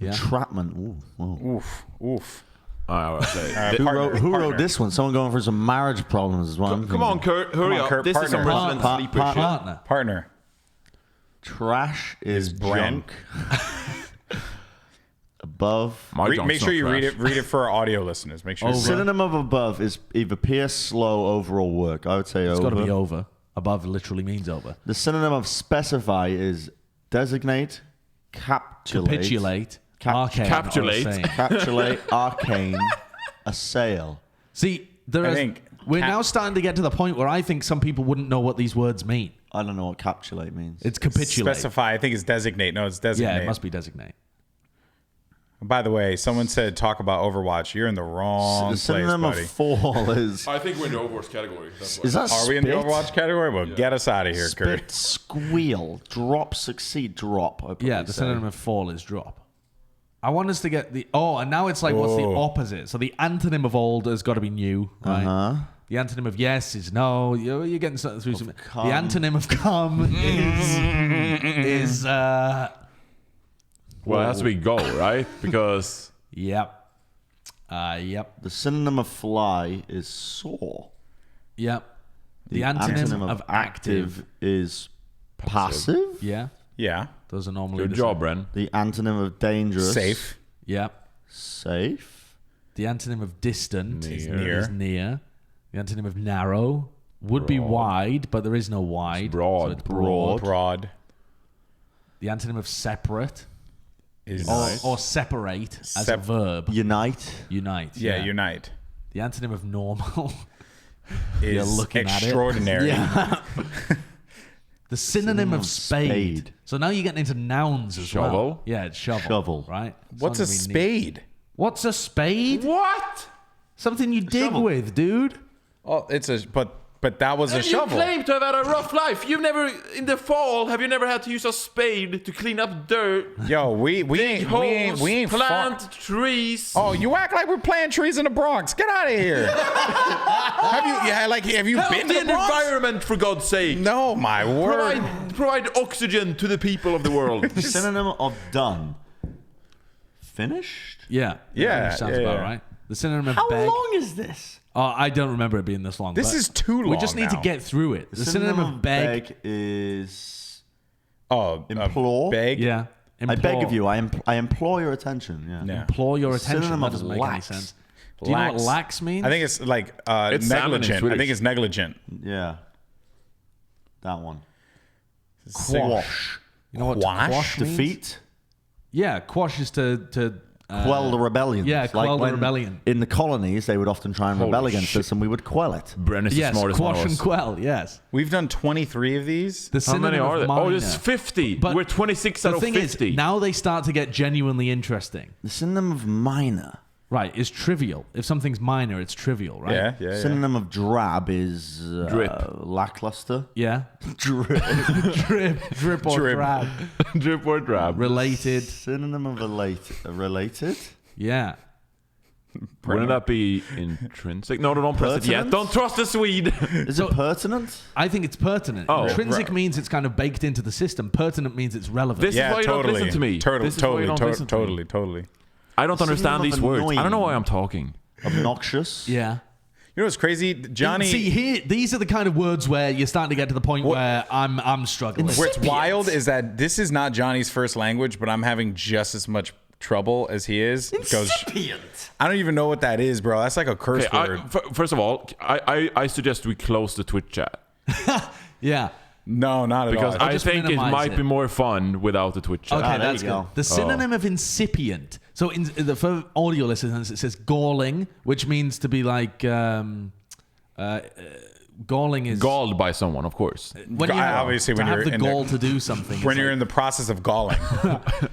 Entrapment. Ooh, whoa. Oof. I would say. Who Partner. wrote this one? Someone going for some marriage problems as well. Come on, Kurt. Hurry on, up. Kurt, This is some partner. Resident Sleeper shit. Partner. Partner. Trash is Bren. junk. Above. My junk's Make sure not you trash. read it for our audio listeners. Make sure. Over. Synonym of above is either peer, slow, overall work. I would say It's over. got to be over. Above literally means over. The synonym of specify is designate, capitulate. Capitulate. Cap- arcane, capitulate. I was saying. Capitulate, arcane, assail. See, I think we're now starting to get to the point where I think some people wouldn't know what these words mean. I don't know what capitulate means. It's capitulate. Specify. I think it's designate. No, it's designate. Yeah, it must be designate. By the way, someone said talk about Overwatch. You're in the wrong the place, synonym buddy. of fall is. I think we're in the Overwatch category. That's Is that Are we in the spit? Overwatch category? Well, get us out of here, Spit, Kurt. squeal, drop, succeed, drop. I'd probably Yeah, the say. synonym of fall is drop. I want us to get the... Oh, and now it's like, what's the opposite? So the antonym of old has got to be new, right? Uh-huh. The antonym of yes is no. You're getting something through some... come. The antonym of come is... Well, it has to be go, right? Because Yep. Yep. The synonym of fly is soar. Yep. The antonym of active. is passive. Yeah. Yeah. Those are normally good the job, same. Bren. The antonym of dangerous. Safe. Yep. Safe. The antonym of distant is Near. near. The antonym of narrow would be wide, but there is no wide. broad. So it's broad. Broad. The antonym of separate Is or separate as a Sep- verb. Unite. Unite. yeah, unite. The antonym of normal. Is looking at it. extraordinary. The synonym of spade. spade. So now you're getting into nouns as well. Shovel? Yeah, it's shovel. Shovel. Right? What's a Something we need. spade? What's a spade? What? Something you dig shovel. with, dude. Oh, it's a but that was a And shovel. you claim to have had a rough life. You've never, in the fall, have you never had to use a spade to clean up dirt, Yo, we dig holes, ain't plant far- trees? Oh, you act like we're planting trees in the Bronx. Get out of here. have you Help been the to the Bronx? environment, for God's sake. No, my word. Provide oxygen to the people of the world. The synonym of done. Finished. Yeah. Yeah, Sounds yeah, about yeah. right. The synonym of How beg. long is this? Oh, I don't remember it being this long. This but is too We just long need to now. get through it. The synonym of beg. is Oh, Implore? beg. Yeah. I beg of you. I implore your attention. Yeah. Yeah. Implore your attention. Synonym That of doesn't make lax. any sense. Do you know what lax means? I think it's like It's salmon in negligent. I Swedish. think it's negligent. Yeah. That one. quash. You know what Quash? quash means? Defeat. Yeah, quash is to Quell the rebellion. yeah, quell the rebellion. In the colonies, they would often try and Holy rebel against shit. us, and we would quell it. Bren is yes, the smartest one quash of and us. quell. Yes. We've done 23 of these. The How many synonym are of there? Oh, minor. there's 50. But We're 26 the out of thing 50. is, now they start to get genuinely interesting. The synonym of minor. Right, is trivial. If something's minor, it's trivial, right? Yeah, yeah, yeah. Synonym of drab is Drip. lackluster. Yeah. Drip. Drip or Drip. drab. Drip or drab. Related. Synonym of related. Yeah. Wouldn't that be intrinsic? No, don't press it yet. Pertinent? Don't trust the Swede. Is it pertinent? I think it's pertinent. Oh, Intrinsic right. means it's kind of baked into the system. Pertinent means it's relevant. This Yeah, is why you totally. don't listen to me. Totally, This is why you totally, don't listen to me. totally. I don't understand Synonym these of words. I don't know annoying. why I'm talking. Obnoxious. yeah. You know what's crazy, Johnny? See, here, these are the kind of words where you're starting to get to the point where I'm struggling. Where it's wild is that this is not Johnny's first language, but I'm having just as much trouble as he is. Because I don't even know what that is, bro. That's like a curse Okay, word. first of all, I suggest we close the Twitch chat. Yeah. No, not at Because all. I just think it minimize might it. be more fun without the Twitch chat. Okay, there that's you good. go. The synonym of incipient. So for audio listeners, it says galling, which means to be like galling is Galled by someone, of course. when you Obviously, to when have you're the in gall the- to do something. when it's you're like- in the process of galling.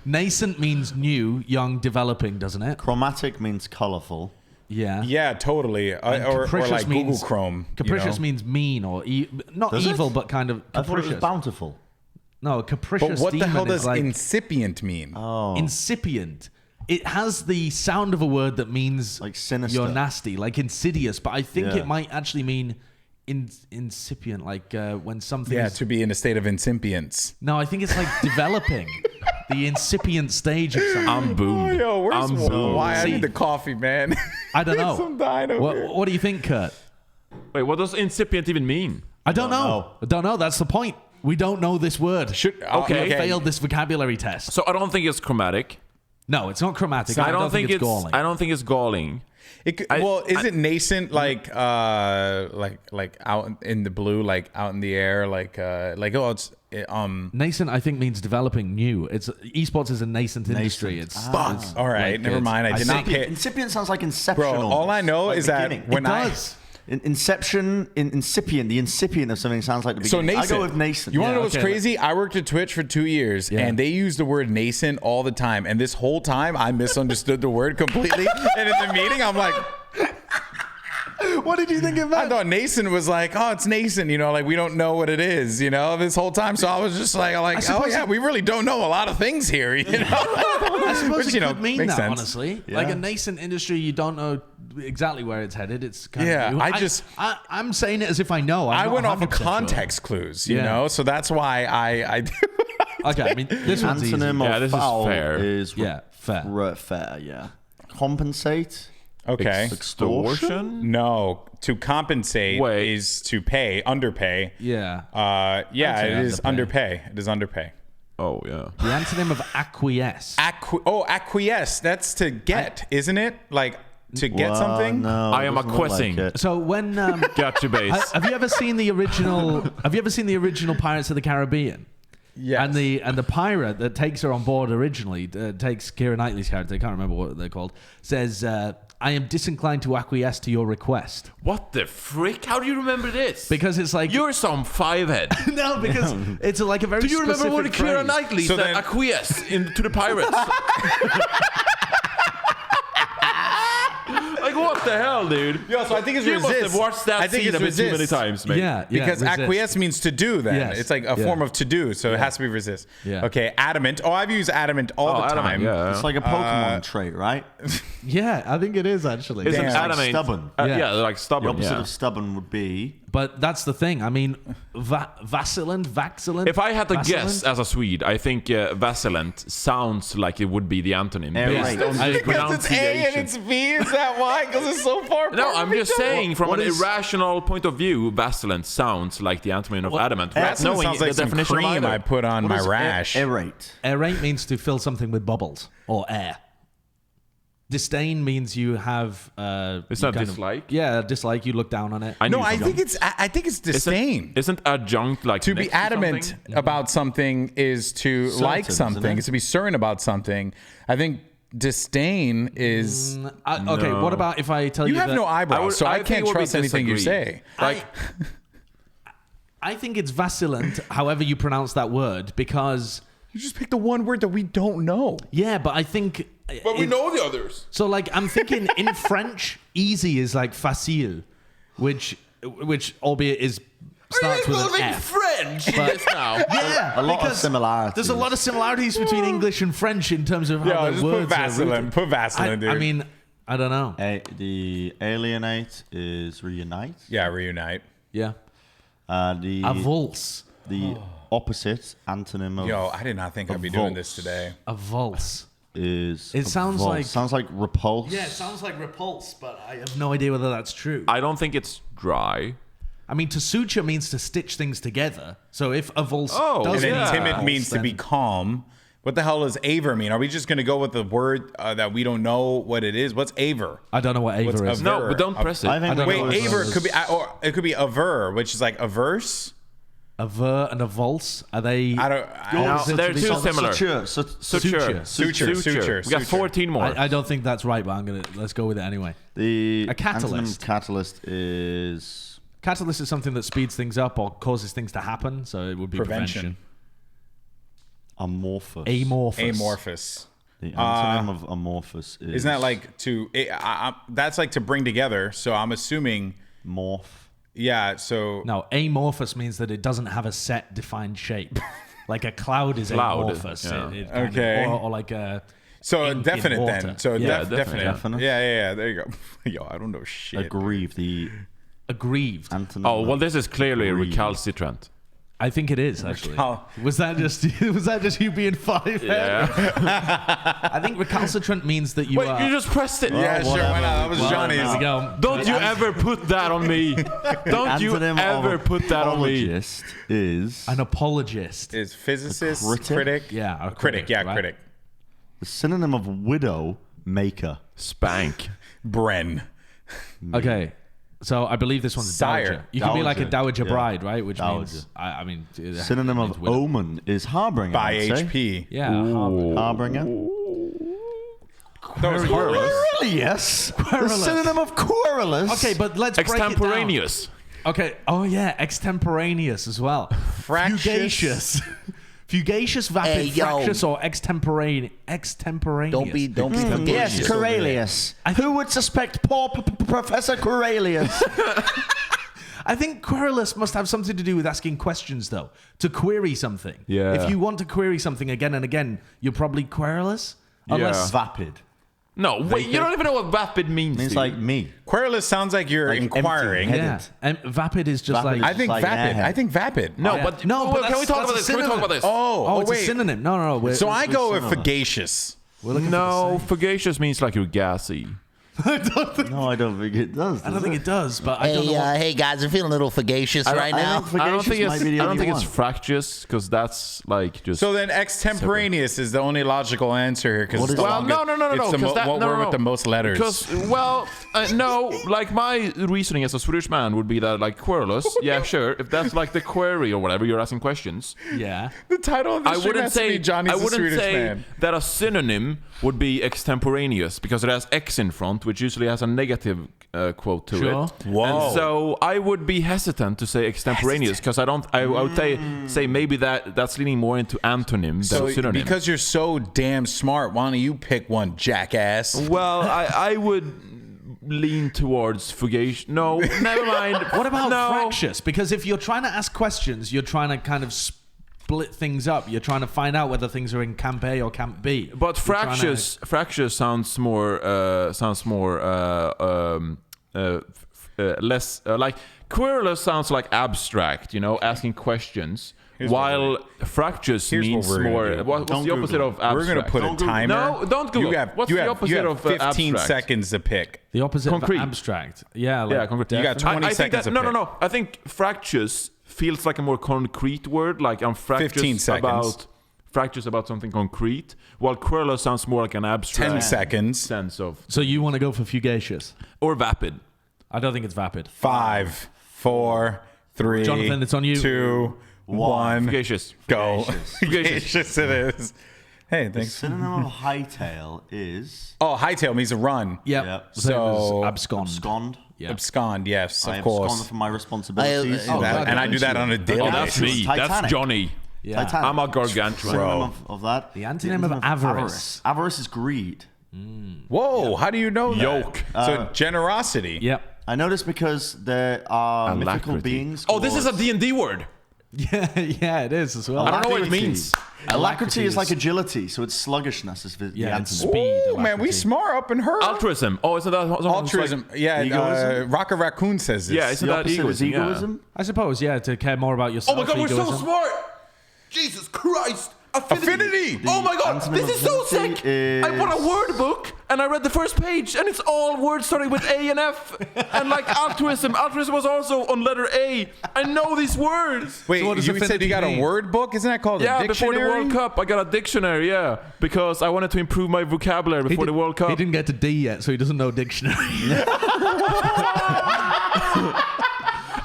nascent means new, young, developing, doesn't it? Chromatic means colorful. Yeah. Yeah, totally. Or capricious like Google means- Chrome. Capricious you know? means mean or not Does it? evil, but kind of I thought it capricious. was bountiful. No, capricious. But what the hell demon does is like incipient mean? incipient? It has the sound of a word that means Like sinister. you're nasty, like insidious. But I think Yeah. it might actually mean incipient, like when something. Yeah, is, to be in a state of incipience. no, I think it's like developing, the incipient stage of something. I'm boomed. Yo, where's I'm boomed. why? I See. need the coffee, man. I don't know. I'm dying over here. What do you think, Kurt? Wait, what does incipient even mean? I don't know. I don't know. That's the point. We don't know this word. Okay. We failed this vocabulary test. So I don't think it's chromatic. No, it's not chromatic. I don't think it's galling. I don't think it's galling. Is it nascent like out in the blue, like out in the air, Nascent, I think, means developing new. It's esports is a nascent industry. It's fuck. All right, like, never it's- mind. I did not pay. Incipient sounds like inception. Bro, all I know like is that beginning. when It I does. Incipient, the incipient of something sounds like the so beginning. nascent. I go with nascent. You want to Yeah, know what's okay. crazy? I worked at Twitch for 2 years, Yeah. and they use the word nascent all the time. And this whole time, I misunderstood the word completely. And in the meeting, I'm like, What did you think of I that? thought nascent was like, oh, it's nascent, like we don't know what it is, this whole time. So I was just like, oh suppose yeah, we really don't know a lot of things here, I suppose Which, it could mean makes that, sense. honestly. Yeah. Like a nascent industry, you don't know exactly where it's headed. It's kind Yeah, of new. I'm saying it as if I know. I I'm not went off of 100% sure. context clues, Yeah. so that's why I do. Okay, I mean, this one's easy. Antonym Yeah, of this is foul fair. is Yeah, fair. fair, yeah. Compensate. Okay. Extortion. No, to compensate Wait. is to underpay. Yeah. Yeah, I'd say it is underpay. It is underpay. Oh yeah. The antonym of acquiesce. Acquiesce. That's to get, isn't it? Like to get Well, something. No, I am doesn't look acquiescing. like it. So when Got your base. have you ever seen the original? Have you ever seen the original Pirates of the Caribbean? Yes. And the pirate that takes her on board originally takes Keira Knightley's character. I can't remember what they're called. Says, "I am disinclined to acquiesce to your request." What the frick? How do you remember this? Because it's like You're some fivehead. no, because it's like a very. Do you remember what specific Keira phrase. Knightley So said? then- Acquiesce to the pirates. Like what the hell, dude? Yeah, so I think it's you resist. must have watched that I think scene it's a bit too many resist. times, mate. Yeah, Because resist. acquiesce means to do then. Yes. It's like a Yeah. form of to do, so it has to be resist. Yeah. Okay, adamant. Oh, I've used adamant all the adamant, time. yeah. It's like a Pokemon trait, right? Yeah, I think it is actually. Isn't Damn. Like adamant stubborn. Yeah, Yeah. like The stubborn. opposite Yeah. of stubborn would be But that's the thing. I mean, vacillant. If I had to Vacillant? guess as a Swede, I think vacillant sounds like it would be the antonym Aerate. based on I the agree. Because it's A and pronunciation. it's B. Is that why? Because it's so far. No, apart I'm from just each other. saying, from What an is- irrational point of view, vacillant sounds like the antonym of adamant. That without knowing sounds like the some definition of cream either. I put on my What is rash. Aerate. Aerate means to fill something with bubbles or air. Disdain means you have. It's you not kind of- dislike? Yeah, dislike. You look down on it. I No, knew I something. think it's disdain. Isn't adjunct like To be next adamant something? about something is to like isn't something. it? Is to be certain about something. I think disdain is. Okay, No. what about if I tell you You have that no eyebrows, so I think can't it would be trust anything you disagree. say. Like, I think it's vacillant, however you pronounce that word, because You just picked the one word that we don't know. yeah, but I think. but we know the others. So like I'm thinking in French, easy is like facile, which albeit is starts with an F. French in this now. Yeah, A lot of because similarities. There's a lot of similarities between English and French in terms of how Yeah, the just put words are Vaseline. rooted. Put Vaseline, dude. I mean, I don't know. The alienate is reunite. Yeah, reunite. Yeah, The avulse, opposite antonym of Yo, I did not think I'd be doing this today. avulse. is It sounds avulse. like- repulse. Yeah, it sounds like repulse, but I have no idea whether that's true. I don't think it's dry. I mean, to suture means to stitch things together. So if avulse Oh, does And mean then Yeah. timid avulse, means to be then- calm. What the hell does aver mean? Are we just going to go with the word that we don't know what it is? What's aver? I don't know what What's aver is. aver? No, but don't press it. I think I don't Wait, know. aver could be, or it could be aver, which is like averse. A ver and a valse? Are they? No, they're too similar. Suture. We got 14 more. I don't think that's right, but let's go with it anyway. A catalyst. Catalyst is... Catalyst is something that speeds things up or causes things to happen, so it would be prevention. Amorphous. Amorphous. The antonym of amorphous is... Isn't that like that's like to bring together, so I'm assuming... Morph. Yeah, so... No, amorphous means that it doesn't have a set defined shape. Like a cloud is amorphous. Yeah. Or like a... So definite water. then. So definite. Yeah. There you go. Yo, I don't know shit. Aggrieved. Aggrieved. Antonym well, this is clearly recalcitrant. I think it is actually. Was that just you being 5? Yeah. I think recalcitrant means that you. Wait, you just pressed it. Yeah, sure. Why not? That was Johnny's. Don't you ever put that on me. Don't you ever put that on me. Is an apologist. Is physicist, critic? Yeah, a critic. Yeah, right? Critic. The synonym of widow, maker. Spank. Bren. Okay. So I believe this one's dowager. You can be like a dowager bride, right? Which means, I mean... Synonym of omen is harbinger. By HP. Yeah, harbinger. Querulous. The synonym of querulous. Okay, but let's extemporaneous. Break it down. Okay. Oh, yeah. Extemporaneous as well. Fugacious. Fugacious, vapid, fractious, or extemporaneous. Don't be. Yes, Querulous. Who would suspect poor Professor Querulous? I think querulous must have something to do with asking questions, though. To query something. Yeah. If you want to query something again and again, you're probably querulous. Unless vapid. No, wait, you don't even know what vapid means. It's like me. Querulous sounds like you're inquiring. Yeah. And vapid is just Vapid like... is I think vapid. No, Yeah. but No, but can we talk about this? Can we talk about this? Oh, it's wait. a synonym. No. So I go with fugacious. No, fugacious means like you're gassy. No, I don't think it does. I don't think it does, but I don't know. Hey guys, I'm feeling a little fugacious right now. I don't think it's fractious because that's like just. So then extemporaneous is the only logical answer here because no. It's the word with the most letters. Because no, like my reasoning as a Swedish man would be that like querulous. Yeah, sure. If that's like the query or whatever, you're asking questions. Yeah. The title of the show has to be Johnny's a Swedish man. That a synonym would be extemporaneous because it has X in front, which usually has a negative quote to it. Whoa. And so I would be hesitant to say extemporaneous because I would say maybe that's leaning more into antonym than synonym. Because you're so damn smart, why don't you pick one, jackass? Well, I would lean towards fugacious. No, never mind. What about fractious? Because if you're trying to ask questions, you're trying to kind of split things up. You're trying to find out whether things are in camp A or camp B. But fractious sounds more less like querulous sounds like abstract, asking questions. While fractious means more. What's the opposite of abstract? We're going to put a timer. No, don't Google. What's the opposite of 15 abstract? seconds to pick. The opposite Concrete. of abstract. Yeah, concrete. You got 20 seconds to pick. No. I think fractious feels like a more concrete word. Like I'm fractious about something concrete, while querulous sounds more like an abstract 10 seconds sense of. So you want to go for fugacious Or vapid. I don't think it's vapid. 5, 4, 3, Jonathan, it's on you. 2, 1. Fugacious. Go. Fugacious it is. Hey, The thanks. synonym of hightail is... Oh, hightail means a run. Yep. So abscond. Abscond. Yeah. Abscond, yes, I of have course. absconded from my responsibilities. And I do that on a daily Oh, that's basis. me. Titanic. That's Johnny. Yeah. Titanic. I'm a gargantuan. Synonym of that. The antonym of avarice. Avarice is greed. Whoa, how do you know that? Yoke. So generosity. Yep. I noticed because there are mythical Alacrity. beings. Oh, this is a D&D word. Yeah, it is as well. I don't know what it means. Alacrity is like agility, so it's sluggishness. Is the it's antonym. speed. Ooh, man, we smart up in her. Altruism. Oh, isn't that Altruism. egoism? Rocket Raccoon says this. Yeah, isn't The that opposite is egoism? egoism. I suppose, to care more about yourself. Oh my God, we're so egoism. smart! Jesus Christ! Affinity. Oh my God, antonym this is so of sick! affinity I bought a word book and I read the first page and it's all words starting with A and F. And like altruism. Altruism was also on letter A. I know these words. Wait, So what does you said affinity you got a mean? word book? Isn't that called a Yeah, before dictionary? the World Cup, I got a dictionary, because I wanted to improve my vocabulary before the World Cup. He didn't get to D yet, so he doesn't know dictionary.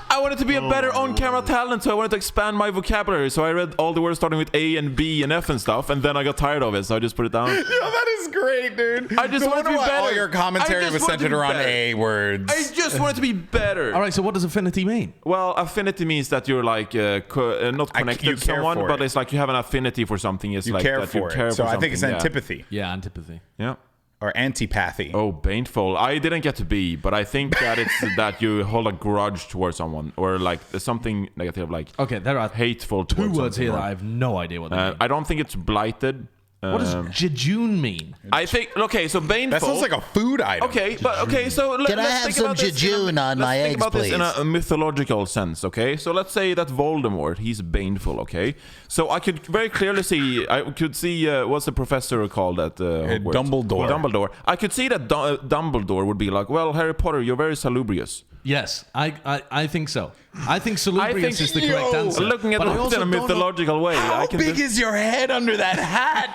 I wanted to to be a better on-camera talent, so I wanted to expand my vocabulary. So I read all the words starting with A and B and F and stuff, and then I got tired of it, so I just put it down. Yo, that is great, dude. I just no wanted to be wonder why better. all your commentary was centered around A words. I just wanted to be better. All right, so what does affinity mean? Well, affinity means that you're like not connected you to care someone, for but it. it's like you have an affinity for something. It's You like care that for you it. care So for I think it's something, antipathy Yeah, antipathy. Yeah. or antipathy. Oh, baneful. I didn't get to B, but I think that it's that you hold a grudge towards someone, or like there's something negative, like Okay, there are hateful. two towards words something, here that or- I have no idea what they mean. I don't think it's blighted. What does jejune mean? I think okay. So baneful. That sounds like a food item. Okay, but okay, so Can I let's have think some about this jejune on my let's think eggs, about this in please? a mythological sense, okay? So let's say that Voldemort, he's baneful, okay? So I could very clearly see, I could see, what's the professor called at Hogwarts? Dumbledore. Dumbledore. I could see that Dumbledore would be like, well, Harry Potter, you're very salubrious. Yes, I think so. I think salubrious is the correct Yo, answer. Looking at But I it also in a don't know- mythological way, How I can big just- is your head under that hat?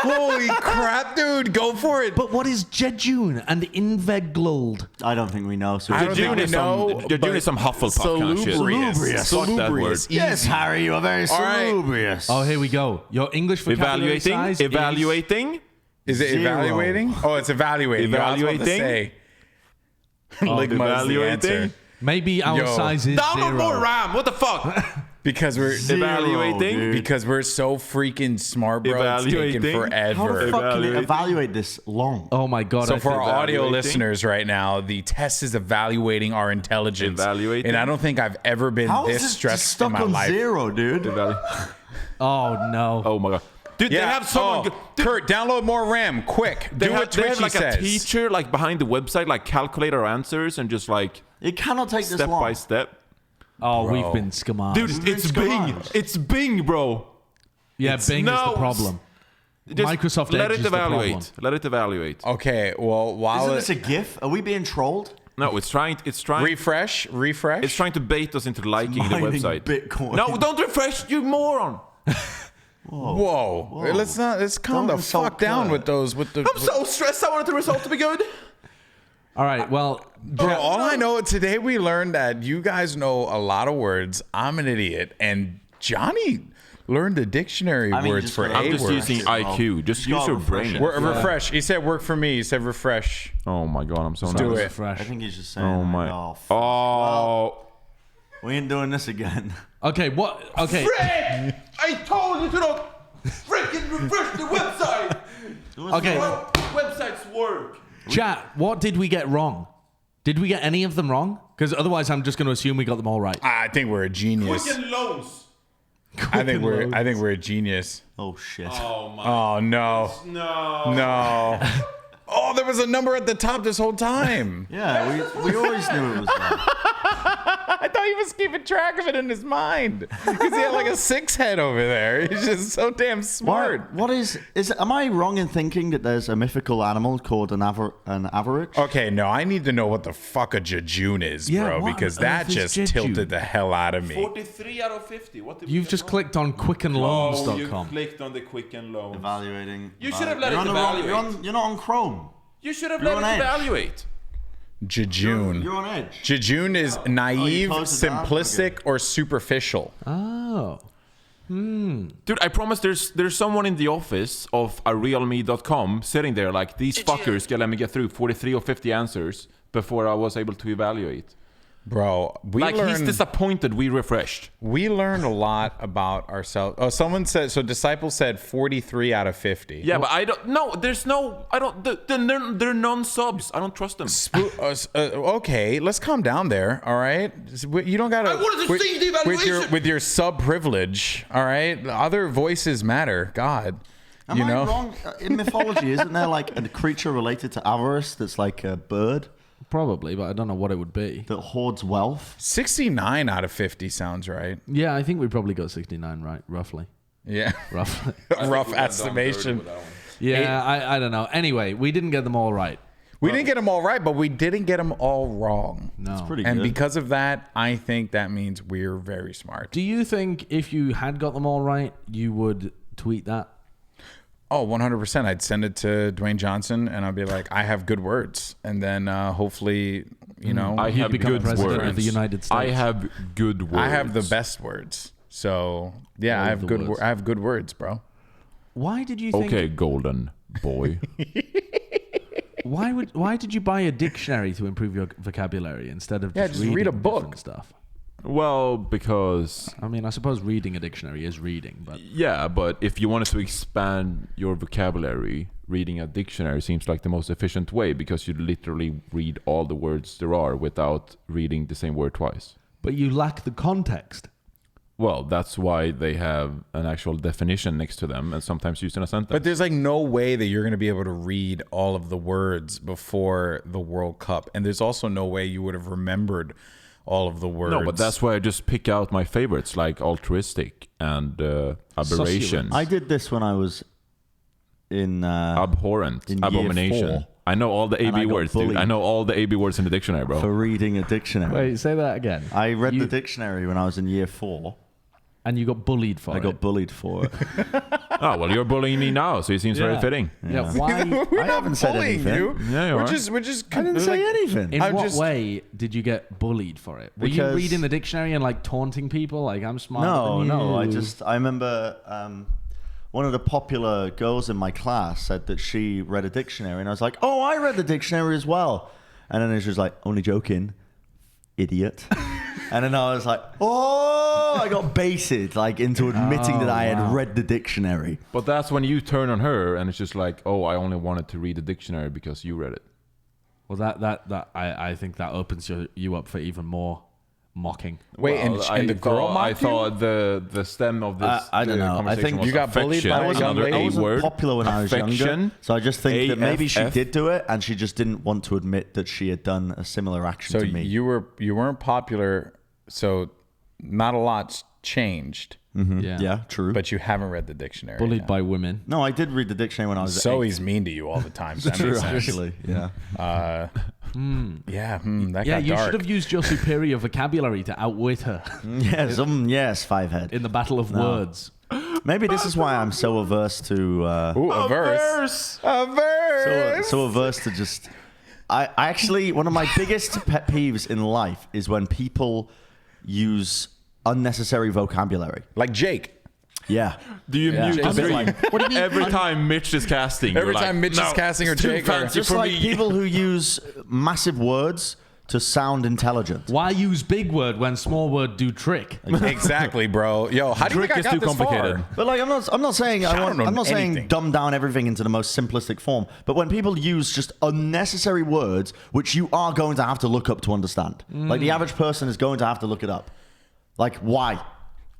Holy crap, dude. Go for it. But what is jejune and inveglold? I don't think we know. So I don't think Jejune we is know, some, Jejune but is some Hufflepuff kind of shit. Salubrious. Fuck that Salubrious. word. yes, Harry, you are very right. salubrious. Oh, here we go. Your English vocabulary size Evaluating. Is it Zero. evaluating? Oh, it's evaluating. Evaluating? Ligma is the answer. is maybe our Yo. size is Download zero. more RAM. What the fuck? Because we're Evaluating. dude. because we're so freaking smart, bro. It's taking Evaluating. How the forever. fuck can it Evaluating. evaluate this long? Oh my god! So I for think our audio Evaluating. listeners right now, the test is evaluating our intelligence. Evaluating. And I don't think I've ever been How is this this stressed just stuck in my on life. zero, dude? Oh no! Oh my god. Dude, they have someone. Dude, Kurt, download more RAM, quick. they Do have, what they have Twitchy like says. a teacher like behind the website, like calculate our answers and just like It cannot take this step long. by step. Oh, we've been scammed. Dude, it's It's Bing. commands. It's Bing, bro. yeah, Bing is the no, problem. Just Microsoft let Edge it is the evaluate. problem. Let it evaluate. Okay, well, while Isn't it, this a GIF? Are we being trolled? No, it's trying. It's refresh. It's trying to bait us into liking the Mining website. Bitcoin. No, don't refresh, you moron. Whoa. Let's calm Don't the insult fuck down Kurt. with those. With the. I'm so stressed. I wanted the result to be good. All right. Well, Bro, all I know today we learned that you guys know a lot of words. I'm an idiot, and Johnny learned the dictionary I mean, words just for gotta- A I'm just words. using IQ. Just use gotta your refresh brain. it. Refresh. He said work for me. He said refresh. Oh my god, I'm so do nervous. it. fresh. I think he's just saying, Oh my. oh, Oh. we ain't doing this again. Okay. What? Okay. Fred, I told you to not freaking refresh the website. Okay. Websites work. Chat. What did we get wrong? Did we get any of them wrong? Because otherwise, I'm just going to assume we got them all right. I think we're a genius. Quicken loans. I think we're a genius. Oh, shit. Oh my. Oh no. No. No. Oh, there was a number at the top this whole time. Yeah, we always knew it was that. I thought he was keeping track of it in his mind because he had like a 6 head over there. He's just so damn smart. What is am I wrong in thinking that there's a mythical animal called an average? Okay, no, I need to know what the fuck a jejune is, Yeah, bro, what because on that earth is just jejune? tilted the hell out of me. 43 out of 50. What did we You've get just wrong? clicked on Oh, you quickenloans.com. clicked on the Quicken Loans. Evaluating. You should have let You're it on the wrong- evaluate. You're not on Chrome. You should have You're let on it Edge. evaluate. Jejune. You're on Edge. Jejune is naive, closed it down? simplistic, or superficial. Oh. Dude, I promise there's someone in the office of arealme.com sitting there like, these fuckers can let me get through 43 or 50 answers before I was able to evaluate. Bro, Like, he's disappointed we refreshed. we learned a lot about ourselves. Oh, someone said, so Disciple said 43 out of 50. Yeah, but I don't, no, there's no, I don't, they're non-subs. I don't trust them. Okay, let's calm down there, all right? You don't gotta. I wanted to with- see the evaluation. with your sub privilege, all right? Other voices matter. God, Am you I know. wrong? In mythology, isn't there like a creature related to avarice that's like a bird Probably, but I don't know what it would be. that hoards wealth? 69 out of 50 sounds right. Yeah, I think we probably got 69 right, roughly. Yeah, Roughly. rough estimation. Yeah, I don't know. Anyway, we didn't get them all right. We didn't get them all right, but we didn't get them all wrong. No. Pretty And good. because of that, I think that means we're very smart. Do you think if you had got them all right, you would tweet that? Oh, 100%. I'd send it to Dwayne Johnson, and I'd be like, I have good words. And then hopefully, I You'd have become good president words. of the United States. I have good words. I have the best words. So, yeah, All I have the good words. I have good words, bro. Why did you think? Okay, golden boy. Why did you buy a dictionary to improve your vocabulary instead of just read a reading book. different stuff? Well, because I mean, I suppose reading a dictionary is reading, but yeah, but if you wanted to expand your vocabulary, reading a dictionary seems like the most efficient way because you literally read all the words there are without reading the same word twice. you lack the context. Well, that's why they have an actual definition next to them and sometimes used in a sentence. But there's like no way that you're going to be able to read all of the words before the World Cup. And there's also no way you would have remembered all of the words. No, but that's why I just pick out my favorites like altruistic and aberration. Succulent. I did this when I was in Abhorrent, in year abomination. 4. I know all the And I AB got words, dude. bullied. I know all the AB words in the dictionary, bro. for reading a dictionary. Wait, say that again. I read the dictionary when I was in year 4. And you got bullied for I it. got bullied for it. Oh, well, you're bullying me now, so it seems very Yeah. fitting. Yeah. Why? We're I not haven't said bullying anything. you. Yeah, you are. We're just. I didn't say anything. In I'm what just- way did you get bullied for it? Were you Because- reading the dictionary and like taunting people? Like I'm smarter than you. I remember one of the popular girls in my class said that she read a dictionary, and I was like, "Oh, I read the dictionary as well." And then she was like, "Only joking, idiot." And then I was like, "Oh, I got baited like into admitting that I had read the dictionary." But that's when you turn on her and it's just like, oh, I only wanted to read the dictionary because you read it. Well, I think that opens you up for even more mocking. Wait, Well, and the girl I mocked you? thought the stem of this I don't know. I conversation think was you got bullied affection. by a I wasn't, young Another lady? I A wasn't word. popular when I was younger, Affection. so I just think that maybe she AFF. did do it, and she just didn't want to admit that she had done a similar action So to me. you weren't popular, so not a lot's changed. Yeah, true. But you haven't read the dictionary. Bullied yet. by women. no, I did read the dictionary when I was So 8. he's mean to you all the time. So that True, makes sense. actually. Yeah. That Yeah, got you dark. should have used your superior vocabulary to outwit her Yes, Fivehead. in the battle of words. Maybe this is why I'm so averse to Ooh, a verse. A verse. so averse to just. I actually, one of my biggest pet peeves in life is when people use unnecessary vocabulary. Like Jake. Yeah. Do you mute the I'm stream? like, What do you mean? Every time Mitch is casting, Every you're like, time Mitch is "No, casting or it's too Jake or- fancy Just for like me." people who use massive words to sound intelligent. Why use big word when small word do trick? Exactly, bro. Yo, how do you Trick think I is got too this complicated. far? But like, I'm not saying I don't know I'm not saying anything. dumb down everything into the most simplistic form. But when people use just unnecessary words, which you are going to have to look up to understand, like the average person is going to have to look it up. Like, why?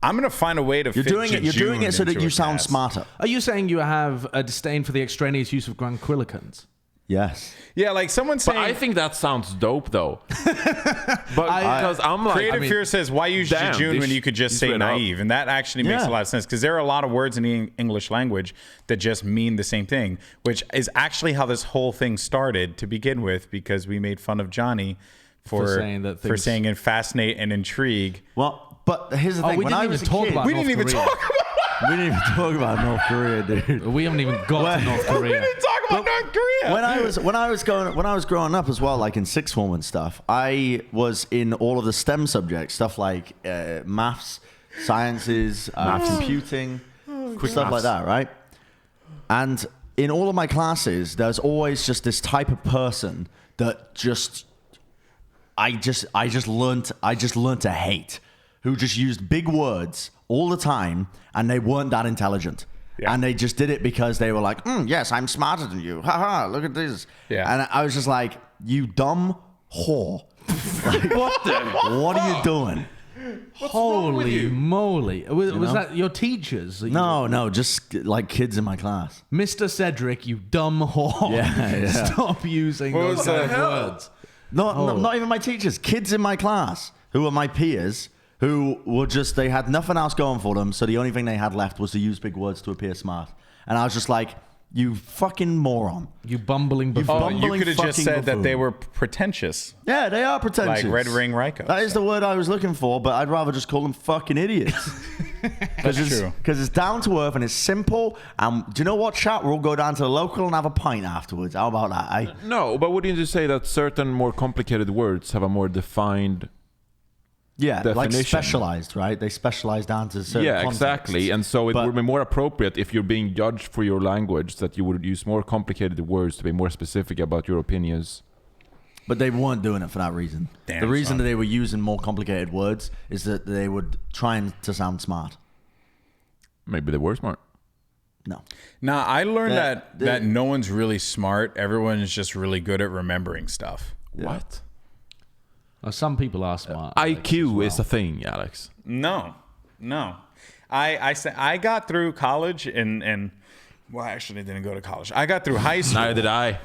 I'm gonna find a way to. You're fit doing it. You're doing it so that into you a sound cast. smarter. Are you saying you have a disdain for the extraneous use of grandiloquence? Yes. Yeah, like someone saying. But I think that sounds dope though. But because I'm like, Creative Fear says, why use damn, jejune this when you could just is say straight up. naive? And that actually makes Yeah. a lot of sense because there are a lot of words in the English language that just mean the same thing, which is actually how this whole thing started to begin with because we made fun of Johnny for saying that things- in fascinate and intrigue. Well, but here's the Oh, thing. we when didn't I even was a talk kid, about We North didn't even Korea. talk about we didn't even talk about North Korea, dude. We haven't even got to North Korea. We didn't talk about North Korea. When I was growing up as well, like in sixth form and stuff, I was in all of the STEM subjects, stuff like maths, sciences, computing, stuff like that, right? And in all of my classes, there's always just this type of person that I just learned to hate, who just used big words all the time, and they weren't that intelligent. Yeah. And they just did it because they were like, yes, I'm smarter than you. Haha, look at this. Yeah. And I was just like, you dumb whore. Like, what are you doing? Holy moly. Was that your teachers? No, just like kids in my class. Mr. Cedric, you dumb whore. Yeah. Stop using What those was kind the of hell? words. Not even my teachers. Kids in my class who were my peers, who were just, they had nothing else going for them, so the only thing they had left was to use big words to appear smart. And I was just like, You fucking moron. You bumbling buffoon. Oh, you could have just said that they were pretentious. Yeah, they are pretentious. Like Red Ring Ryko. That is the word I was looking for, but I'd rather just call them fucking idiots. That's true. Because it's down to earth and it's simple. And do you know what, chat? We'll go down to the local and have a pint afterwards. How about that, eh? No, but wouldn't you say that certain more complicated words have a more defined definition? Like specialized, right? They specialize down to certain contexts. Exactly. And so it would be more appropriate if you're being judged for your language that you would use more complicated words to be more specific about your opinions. But they weren't doing it for that reason. The reason that they were using more complicated words is that they were trying to sound smart. Maybe they were smart. No. Nah, I learned that no one's really smart. Everyone's just really good at remembering stuff. Yeah. What? Well, some people are smart. IQ is a thing, Alex. No. I got through college and well, I actually didn't go to college. I got through high school. Neither did I.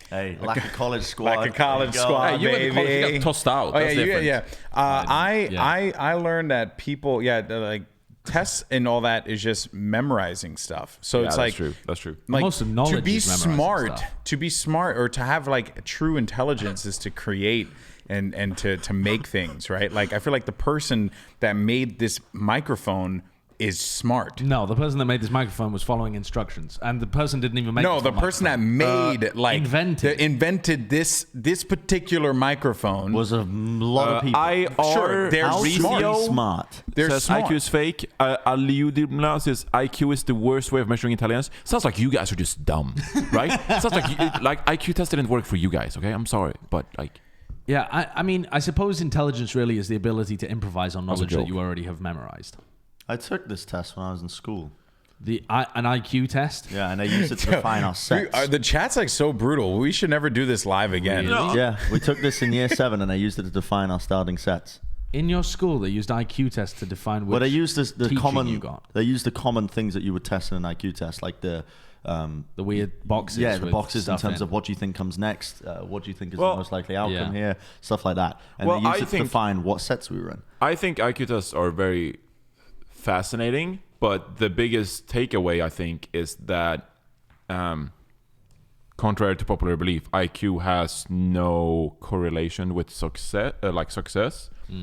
Hey, like a college squad. Like a college squad, Hey, you went to college, you got tossed out. Oh, That's different. yeah. I learned that people, like tests and all that is just memorizing stuff. So it's like that's true. Like, Most of knowledge to be is memorizing smart, stuff. or to have like true intelligence is to create and to make things, right? Like I feel like the person that made this microphone is smart. No, the person that made this microphone was following instructions, and the person didn't even make. No, the person that made invented this particular microphone was a lot of people. Sure, they're smart. They're says smart. IQ is fake. Aliudimla says IQ is the worst way of measuring intelligence. Sounds like you guys are just dumb, right? Sounds like IQ test didn't work for you guys. Okay, I'm sorry, but like. Yeah, I mean, I suppose intelligence really is the ability to improvise on knowledge that you already have memorized. I took this test when I was in school. An IQ test? Yeah, and I used it to define our sets. The chat's like so brutal. We should never do this live again. Really? Yeah, we took this in year 7 and I used it to define our starting sets. In your school, they used IQ tests to define which But they used the common you got. They used the common things that you would test in an IQ test, like the weird boxes. Yeah, the boxes in terms of what do you think comes next, what do you think is the most likely outcome here, stuff like that. And they used it to define what sets we were in. I think IQ tests are very fascinating, but the biggest takeaway I think is that, contrary to popular belief, IQ has no correlation with success,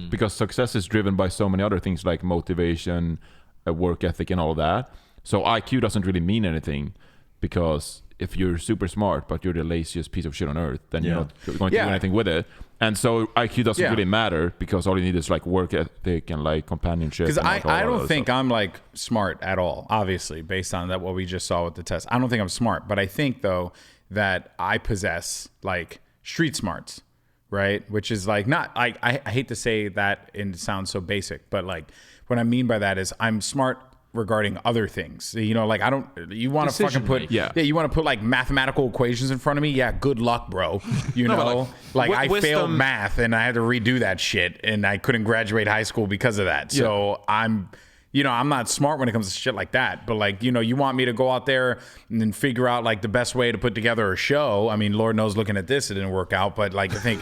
because success is driven by so many other things like motivation, work ethic, and all of that. So IQ doesn't really mean anything, because if you're super smart but you're the laziest piece of shit on earth, then you're not going to do anything with it. And so IQ doesn't really matter, because all you need is like work ethic and like companionship. Because like I don't think I'm like smart at all, obviously, based on that what we just saw with the test. I don't think I'm smart, but I think though that I possess like street smarts, right? Which is like not, I hate to say that and it sounds so basic, but like what I mean by that is I'm smart regarding other things, you know, like you want to fucking put, you want to put like mathematical equations in front of me. Yeah. Good luck, bro. You know, like I failed math and I had to redo that shit and I couldn't graduate high school because of that. So I'm not smart when it comes to shit like that, but like, you know, you want me to go out there and then figure out like the best way to put together a show. I mean, Lord knows looking at this, it didn't work out, but like, I think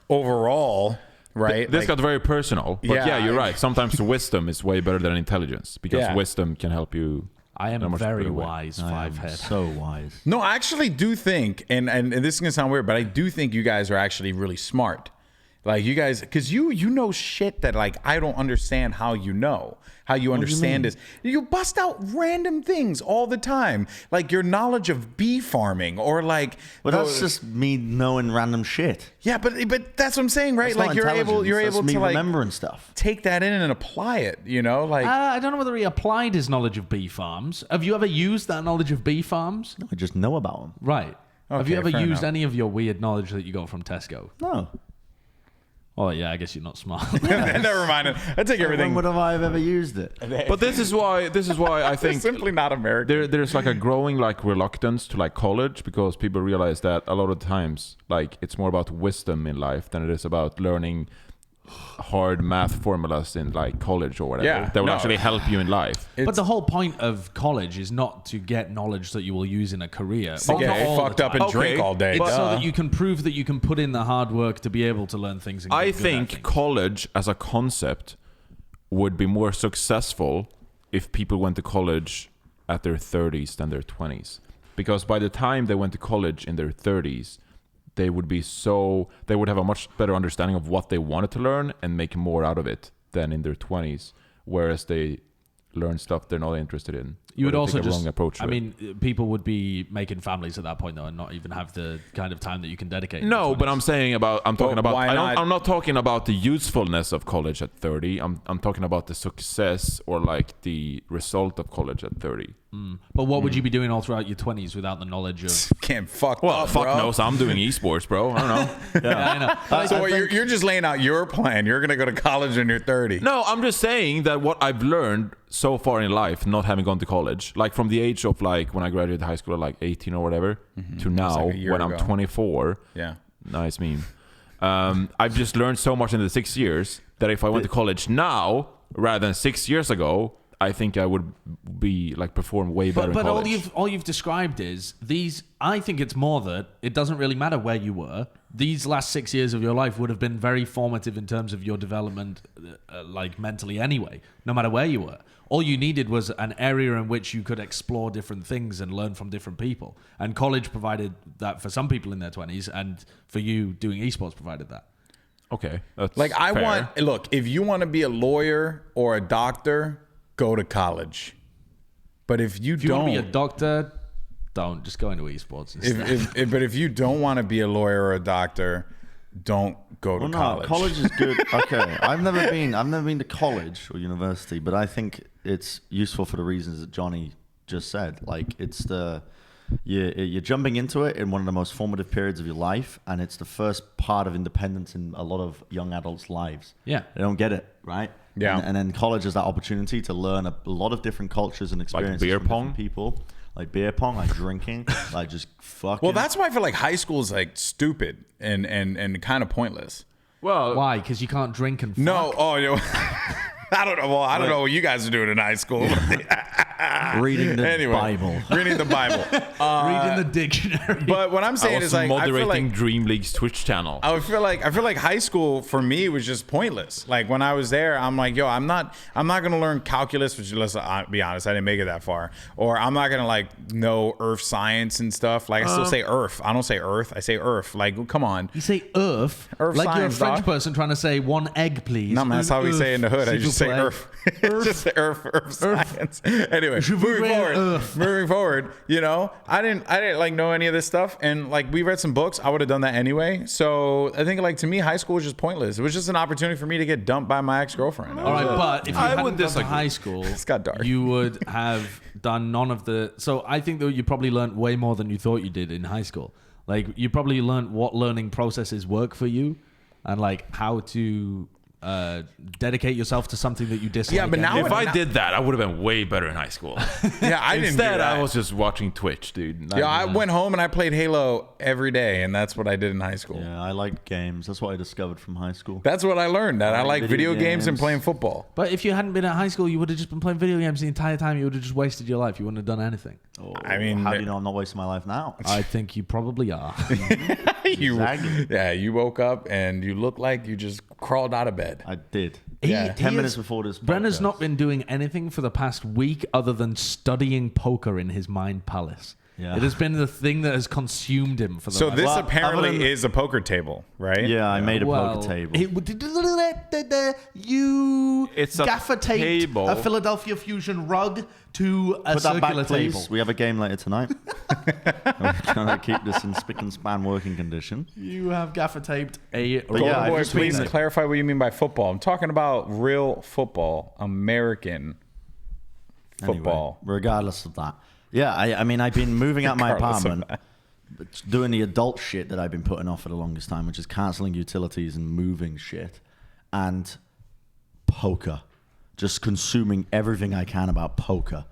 overall, right? This got very personal. But yeah, you're right. Sometimes wisdom is way better than intelligence, because wisdom can help you. I am very wise, five-head. So wise. No, I actually do think, and this is going to sound weird, but I do think you guys are actually really smart. Like you guys, because you know shit that like I don't understand how you understand this. You bust out random things all the time, like your knowledge of bee farming or like. Well, that's just me knowing random shit. Yeah, but that's what I'm saying, right? That's like you're able that's to like remembering stuff. Take that in and apply it. You know, like I don't know whether he applied his knowledge of bee farms. Have you ever used that knowledge of bee farms? No, I just know about them. Right. Okay, have you ever fair used enough. any of your weird knowledge that you got from Tesco? No. Oh yeah, I guess you're not smart. Never mind. I take everything. When would I have ever used it? But this is why I think simply not American. There's like a growing like reluctance to like college, because people realize that a lot of times like it's more about wisdom in life than it is about learning hard math formulas in like college or whatever that will actually help you in life. But the whole point of college is not to get knowledge that you will use in a career. To get fucked up and drink all day. It's so that you can prove that you can put in the hard work to be able to learn things. And I think college as a concept would be more successful if people went to college at their 30s than their 20s. Because by the time they went to college in their 30s, they would have a much better understanding of what they wanted to learn and make more out of it than in their 20s, whereas they learn stuff they're not interested in. You would also just, people would be making families at that point though, and not even have the kind of time that you can dedicate. No, but I'm not talking about the usefulness of college at 30. I'm talking about the success or like the result of college at 30. But what would you be doing all throughout your 20s without the knowledge of? Can't fuck. Well, fuck bro. knows. I'm doing esports, bro. I don't know. Yeah, I know. So you're just laying out your plan. You're gonna go to college when you're 30. No, I'm just saying that what I've learned so far in life, not having gone to college, like from the age of like when I graduated high school at like 18 or whatever, to now when I'm 24. Yeah, nice meme. I've just learned so much in the 6 years that if I went to college now rather than 6 years ago, I think I would be like perform way better. But in college. all you've described is these. I think it's more that it doesn't really matter where you were. These last 6 years of your life would have been very formative in terms of your development, like mentally anyway. No matter where you were, all you needed was an area in which you could explore different things and learn from different people. And college provided that for some people in their 20s, and for you, doing esports provided that. Okay, that's like I fair. look, if you want to be a lawyer or a doctor, go to college. But if you don't want to be a doctor, don't. Just go into esports instead. But if you don't want to be a lawyer or a doctor, don't go to college. No, college is good. Okay, I've never been to college or university, but I think it's useful for the reasons that Johnny just said. Like it's you're jumping into it in one of the most formative periods of your life, and it's the first part of independence in a lot of young adults' lives. Yeah, they don't get it, right? Yeah, and then college is that opportunity to learn a lot of different cultures and experiences like beer from pong different people. Like beer pong, like drinking, like just fucking. Well, that's why I feel like high school is like stupid and kind of pointless. Well, why? Because you can't drink and fuck? No. Oh, you know, I don't know. Well, I don't know what you guys are doing in high school. Reading the Bible. Reading the Bible. Reading the dictionary. But what I'm saying is like moderating Dream League's Twitch channel. I feel like high school for me was just pointless. Like when I was there, I'm like, yo, I'm not gonna learn calculus, which let's be honest, I didn't make it that far. Or I'm not gonna like know earth science and stuff. Like I still say earth. I don't say earth. I say earth. Like come on. You say earth? Earth like science, you're a French dog. person trying to say one egg, please. No, man, that's how we say it in the hood. I just say earth. Just say earth science. Anyway, moving forward, you know, I didn't like know any of this stuff, and like we read some books. I would have done that anyway. So I think like to me, high school was just pointless. It was just an opportunity for me to get dumped by my ex-girlfriend. All right, but if you hadn't gone to high school, It's got dark. you would have done none of the. So I think that you probably learned way more than you thought you did in high school. Like you probably learned what learning processes work for you, and like how to dedicate yourself to something that you dislike. Yeah, but now if I did that, I would have been way better in high school. Yeah, I didn't. Instead, do that. I was just watching Twitch, dude. Yeah, I went home and I played Halo every day, and that's what I did in high school. Yeah, I like games. That's what I discovered from high school. That's what I learned. That I like video games and playing football. But if you hadn't been at high school, you would have just been playing video games the entire time. You would have just wasted your life. You wouldn't have done anything. Oh, I mean, how do you know I'm not wasting my life now? I think you probably are. You woke up and you looked like you just crawled out of bed. I did. Yeah. 10 minutes before this Bren has podcast. not been doing anything for the past week other than studying poker in his mind palace. Yeah. It has been the thing that has consumed him for the So last this Well, apparently other than- is a poker table, right? Yeah, I made a poker table. You It's a gaffer taped table. a Philadelphia Fusion rug to a Put that circular back, please. table. We have a game later tonight. We're trying to keep this in spick and span working condition. You have gaffer taped a But yeah, I've Boy, just please been- clarify what you mean by football. I'm talking about real football, American football. Anyway, regardless of that. Yeah, I mean, I've been moving out my Regardless of apartment, doing the adult shit that I've been putting off for the longest time, which is cancelling utilities and moving shit, and poker. Just consuming everything I can about poker.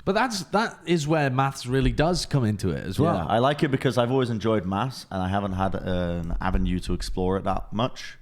But that is where maths really does come into it as well. Yeah, I like it because I've always enjoyed maths, and I haven't had an avenue to explore it that much.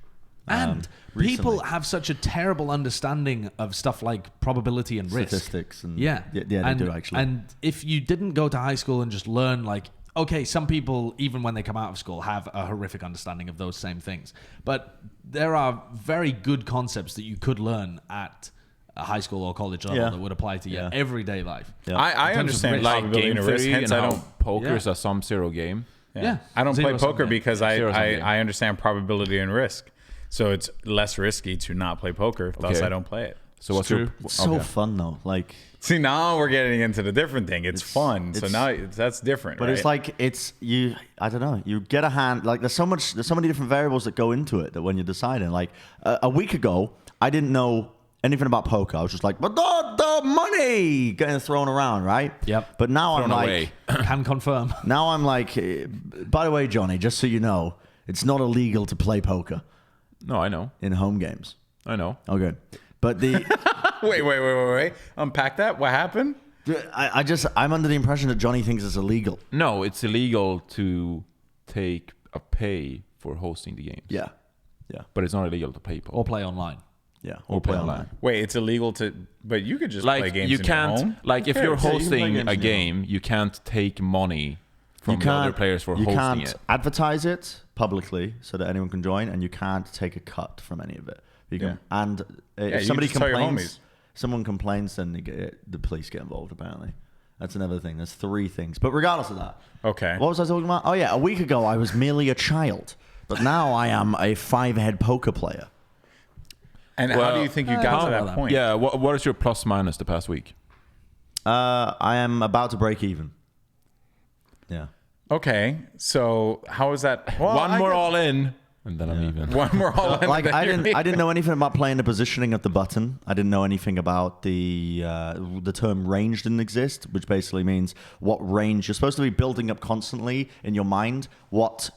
And people have such a terrible understanding of stuff like probability and risk. Statistics and yeah, they do actually. And if you didn't go to high school and just learn, like, okay, some people, even when they come out of school, have a horrific understanding of those same things. But there are very good concepts that you could learn at a high school or college level that would apply to your everyday life. Yeah. I understand like probability game and risk. theory Hence, and I how don't. poker is a sum zero game. Yeah. I don't play Zero-sum poker game. because Zero-sum game. I understand probability and risk. So it's less risky to not play poker. Thus, Okay. I don't play it. So what's true. your It's so fun though. Like, See, now we're getting into the different thing. It's fun. So now that's different. but right? it's like I don't know. You get a hand. Like there's so many different variables that go into it that when you're deciding. Like a week ago, I didn't know anything about poker. I was just like, but the money getting thrown around, right? Yep. But now I'm thrown like, away? Can confirm. now I'm like, by the way, Johnny, just so you know, it's not illegal to play poker No, I know. in home games. I know. Okay. But the wait. Unpack that. What happened? I'm under the impression that Johnny thinks it's illegal. No, it's illegal to take a pay for hosting the games. Yeah. But it's not illegal to play poker. Or play online. Yeah. Or play online. Wait, it's illegal to, but you could just play Like games you in your home. can't, like if you're Yeah, you can play hosting games a in your game, you can't take money from the other players for you hosting can't it. advertise it publicly so that anyone can join, and you can't take a cut from any of it. You can, and if you somebody just tell your complains, homies. someone complains, then the police get involved. Apparently, that's another thing. There's 3 things, but regardless of that, Okay. what was I talking about? Oh yeah, a week ago I was merely a child, but now I am a 5-head poker player. And how Well, do you think you got to that point? Yeah, what is your plus minus the past week? I am about to break even. Yeah. Okay. So how is that? Well, One I more guess- all in, and then I'm even. One more all in. Like I didn't know anything about playing the positioning of the button. I didn't know anything about the term range didn't exist, which basically means what range you're supposed to be building up constantly in your mind. What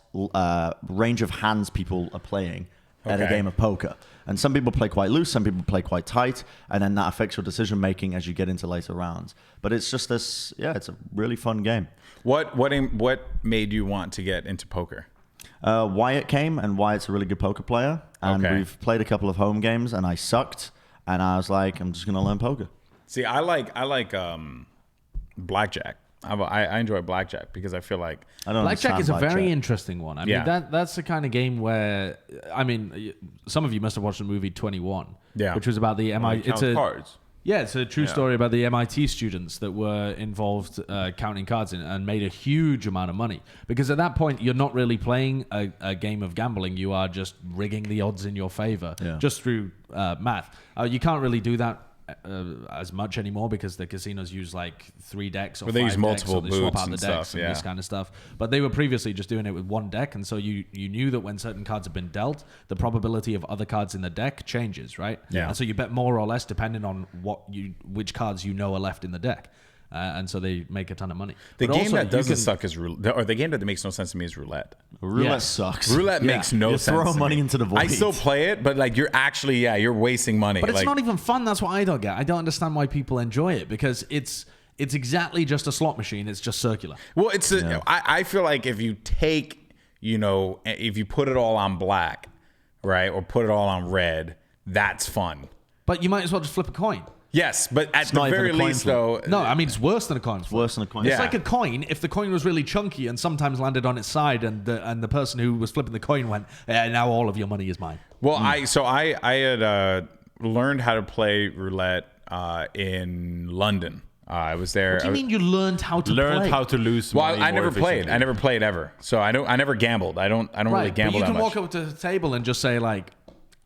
range of hands people are playing at a Okay. game of poker. And some people play quite loose, some people play quite tight, and then that affects your decision making as you get into later rounds. But it's just this, it's a really fun game. What made you want to get into poker? Wyatt came, and Wyatt's a really good poker player. And Okay. we've played a couple of home games, and I sucked. And I was like, I'm just going to learn poker. See, I like blackjack. I enjoy blackjack because I feel like I don't Blackjack understand is a very blackjack. interesting one. I Yeah. mean, that's the kind of game where, I mean, some of you must have watched the movie 21, Yeah. which was about the MIT. Count cards. Yeah, it's a true story about the MIT students that were involved counting cards and made a huge amount of money. Because at that point, you're not really playing a game of gambling. You are just rigging the odds in your favor just through math. You can't really do that as much anymore because the casinos use like 3 decks or Well, they 5 use multiple decks, or they swap boots out the and decks stuff, and yeah. this kind of stuff. But they were previously just doing it with 1 deck, and so you knew that when certain cards have been dealt, the probability of other cards in the deck changes, right? Yeah. And so you bet more or less depending on which cards you know are left in the deck. And so they make a ton of money. the But game also, that you doesn't can- suck is roulette, or the game that makes no sense to me is roulette. Roulette Yes. sucks. Roulette makes no You're sense. throwing to money me. into the void. I still play it, but like you're actually, you're wasting money. But it's like, not even fun. That's what I don't get. I don't understand why people enjoy it because it's exactly just a slot machine. It's just circular. Well, I feel like if you take, if you put it all on black, right, or put it all on red, that's fun. But you might as well just flip a coin. Yes, but at the not even very a coin least, flip. though, No, I mean, it's worse than a coin flip. Worse than a coin. It's Yeah. like a coin. If the coin was really chunky and sometimes landed on its side, and the person who was flipping the coin went, now all of your money is mine. well, I had learned how to play roulette in London. I was there. What do you mean you learned how to Learned play? how to lose Well, money I more never played. efficiently. I never played ever. So I never gambled. I don't really Right, but gamble you that can much. walk up to the table and just say like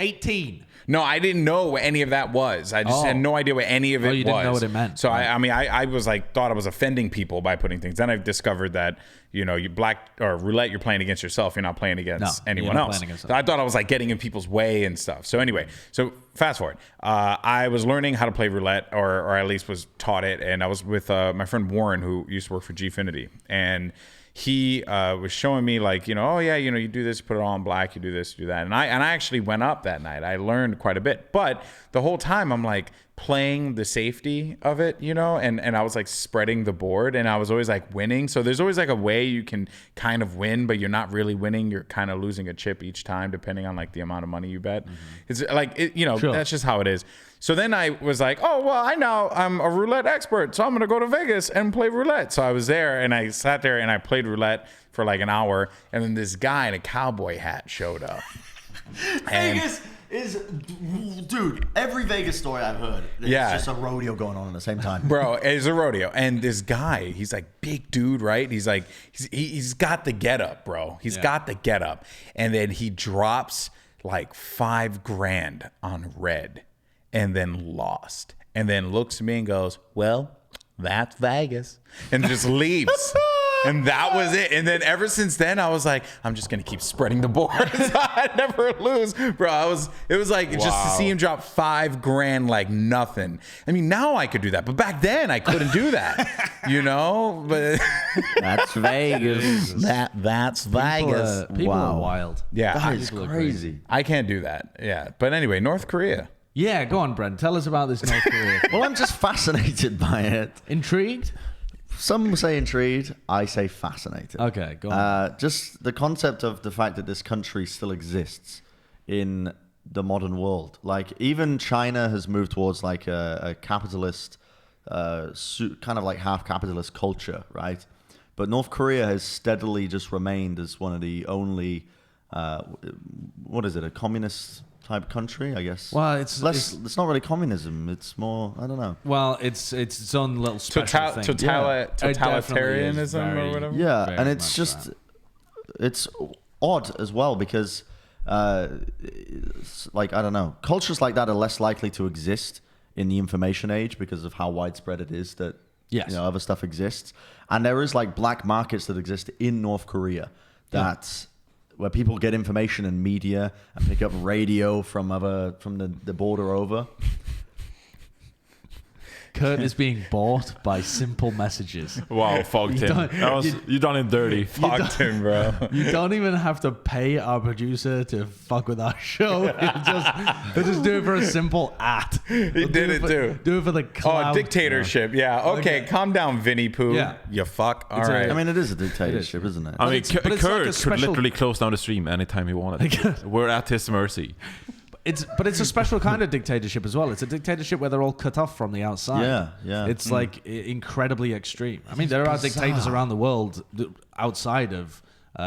18. No, I didn't know what any of that was. I just Oh. had no idea what any of it was. you didn't know what it meant. So Right. I was like, thought I was offending people by putting things. Then I discovered that, you black or roulette, you're playing against yourself. You're not playing against No, anyone you're not else. playing against So I thought I was like getting in people's way and stuff. So anyway, so fast forward. I was learning how to play roulette, or at least was taught it. And I was with my friend Warren, who used to work for Gfinity. And he was showing me like, you do this, you put it all in black, you do this, you do that. And I actually went up that night. I learned quite a bit. But the whole time I'm like playing the safety of it, and I was like spreading the board and I was always like winning. So there's always like a way you can kind of win, but you're not really winning. You're kind of losing a chip each time, depending on like the amount of money you bet. It's like, Sure. that's just how it is. So then I was like, oh, well, I'm a roulette expert, so I'm going to go to Vegas and play roulette. So I was there and I sat there and I played roulette for like an hour. And then this guy in a cowboy hat showed up. And Dude, every Vegas story I've heard, it's just a rodeo going on at the same time. Bro, it's a rodeo. And this guy, he's like big dude, right? He's like, he's got the get up, bro. He's got the get up. And then he drops like $5,000 on red and then lost. And then looks at me and goes, well, that's Vegas. And just leaves. And that was it. And then ever since then, I was like, I'm just going to keep spreading the boards. I never lose. Bro, it was like just to see him drop $5,000 like nothing. I mean, now I could do that. But back then, I couldn't do that. You know? But that's Vegas. That's Vegas. People are wild. Yeah. That is crazy. I can't do that. Yeah. But anyway, North Korea. Yeah, go on, Bren. Tell us about this North Korea. Well, I'm just fascinated by it. Intrigued? Some say intrigued. I say fascinated. Okay, go on. Just the concept of the fact that this country still exists in the modern world. Like, even China has moved towards like a capitalist, kind of like half capitalist culture, right? But North Korea has steadily just remained as one of the only, what is it, a communist type country, I guess. Well, it's not really communism. It's more, I don't know. Well, it's its own little special thing. Totalitarianism or whatever. Yeah, and it's just it's odd as well because like, I don't know, cultures like that are less likely to exist in the information age because of how widespread it is that other stuff exists. And there is like black markets that exist in North Korea where people get information and media and pick up radio from the border over. Kurt is being bought by simple messages. Wow, fogged him. You done him dirty. Fucked him, bro. You don't even have to pay our producer to fuck with our show. He'll just do it for a simple ad. He did it too. Do it for the clout. Oh, dictatorship. Yeah. Okay, calm down, Vinny Pooh. Yeah. You fuck. All right. I mean, it is a dictatorship, isn't it? I mean, but it's Kurt like a special- could literally close down the stream anytime he wanted. We're at his mercy. But it's a special kind of dictatorship as well. It's a dictatorship where they're all cut off from the outside. Yeah. It's like incredibly extreme. I mean, there are dictators around the world outside of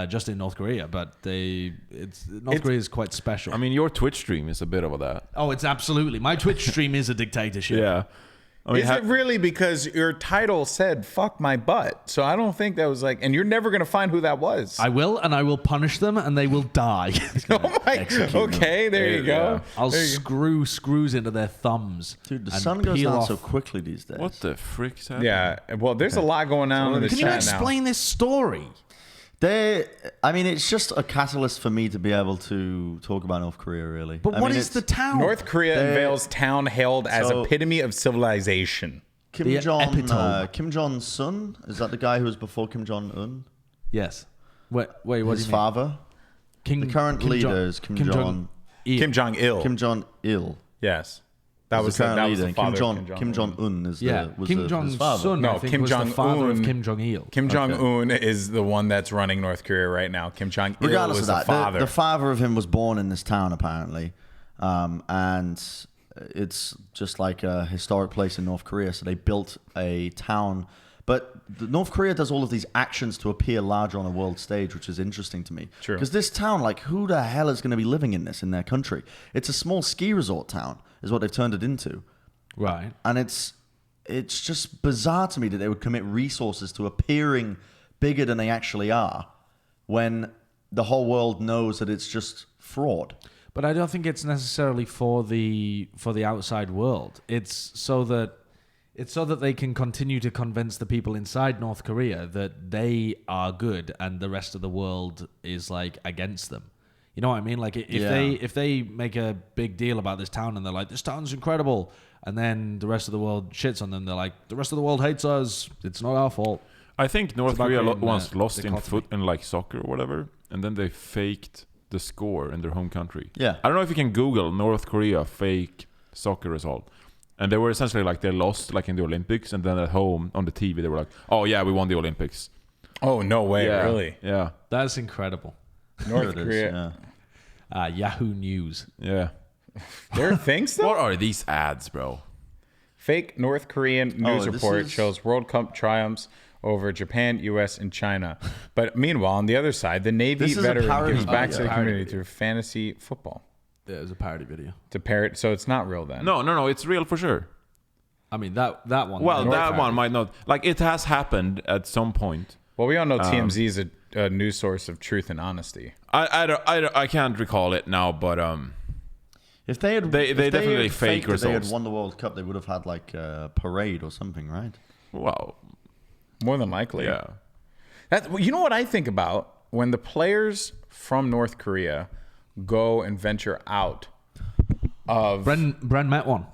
just in North Korea, but North Korea is quite special. I mean, your Twitch stream is a bit of that. Oh, it's absolutely. My Twitch stream is a dictatorship. Yeah. I mean, is it really? Because your title said "fuck my butt," so I don't think that was like. And you're never gonna find who that was. I will, and I will punish them, and they will die. Oh my! Okay, there you go. I'll screw screws into their thumbs. Dude, the sun goes down so quickly these days. What the frick's happening? Yeah. Well, there's a lot going on in the chat now. Can you explain this story? I mean, it's just a catalyst for me to be able to talk about North Korea, really. But what is the town? North Korea unveils town hailed as epitome of civilization. Kim Jong-sun? Is that the guy who was before Kim Jong-un? Yes. Wait, what do you mean? His father? The current leader is Kim Jong-il. Kim Jong-il. Kim Jong-il. Yes. That was the father. Kim Jong-un is Kim Jong-sun's father. No, Kim Jong-un. Kim Jong-il. Kim Jong-un is the one that's running North Korea right now. Kim Jong-il Regardless was of that, the father. The father of him was born in this town, apparently. And it's just like a historic place in North Korea. So they built a town. But North Korea does all of these actions to appear larger on a world stage, which is interesting to me. True. Because this town, like, who the hell is going to be living in their country? It's a small ski resort town, is what they've turned it into. Right. And it's just bizarre to me that they would commit resources to appearing bigger than they actually are when the whole world knows that it's just fraud. But I don't think it's necessarily for the outside world. It's so that they can continue to convince the people inside North Korea that they are good and the rest of the world is like against them. You know what I mean? Like if they make a big deal about this town and they're like, this town's incredible, and then the rest of the world shits on them, they're like, the rest of the world hates us. It's not our fault. I think North Korea once lost in like soccer or whatever, and then they faked the score in their home country. Yeah. I don't know if you can Google North Korea fake soccer result. And they were essentially like they lost like in the Olympics, and then at home on the TV they were like, oh yeah, we won the Olympics. Oh, no way, really? Yeah. That's incredible. North Korea. Yahoo News. Yeah. There are things though? What are these ads, bro? Fake North Korean news report shows World Cup triumphs over Japan, U.S., and China. But meanwhile, on the other side, the Navy veteran gives back to the community through fantasy football. Yeah, it was a parody video. To parrot, so it's not real then. No, it's real for sure. I mean, that one. Well, that one might not. Like, it has happened at some point. Well, we all know TMZ is a news source of truth and honesty. I can't recall it now, but If they had, They if definitely had fake faked that They had results. won the World Cup. They would have had like a parade or something, right? well, More than likely. yeah. You know what I think about when the players from North Korea go and venture out of Bren met one.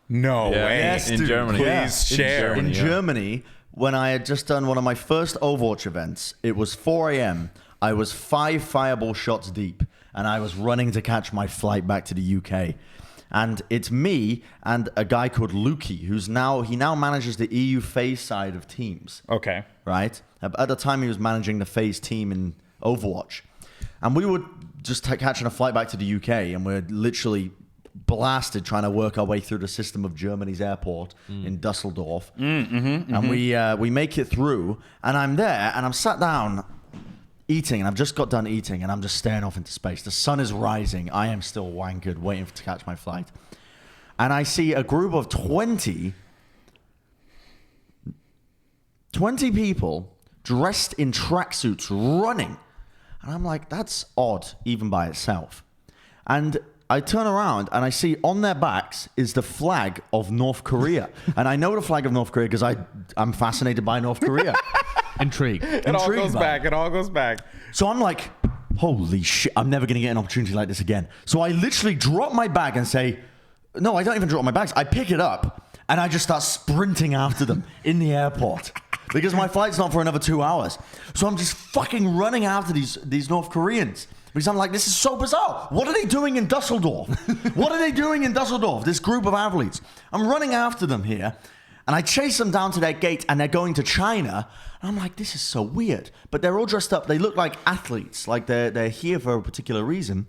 no Yeah, way. Yes, in dude. Germany. Please Yeah. share. In yeah. Germany, when I had just done one of my first Overwatch events, it was 4 a.m. I was 5 fireball shots deep, and I was running to catch my flight back to the UK. And it's me and a guy called Luki, he now manages the EU FaZe side of teams. Okay. Right? At the time, he was managing the FaZe team in Overwatch. And we were just catching a flight back to the UK, and we're literally blasted trying to work our way through the system of Germany's airport in Dusseldorf. And we make it through, and I'm there, and I'm sat down eating, and I've just got done eating, and I'm just staring off into space. The sun is rising. I am still wankered, waiting to catch my flight. And I see a group of 20 people dressed in tracksuits running. And I'm like, that's odd, even by itself. And I turn around and I see on their backs is the flag of North Korea. And I know the flag of North Korea because I'm fascinated by North Korea. Intrigue. It all goes back. It all goes back. So I'm like, holy shit, I'm never going to get an opportunity like this again. So I literally drop my bag and say, no, I don't even drop my bags. I pick it up and I just start sprinting after them in the airport. Because my flight's not for another 2 hours. So I'm just fucking running after these North Koreans. Because I'm like, this is so bizarre. What are they doing in Dusseldorf? What are they doing in Dusseldorf? This group of athletes. I'm running after them here. And I chase them down to their gate and they're going to China. And I'm like, this is so weird. But they're all dressed up. They look like athletes. Like they're here for a particular reason.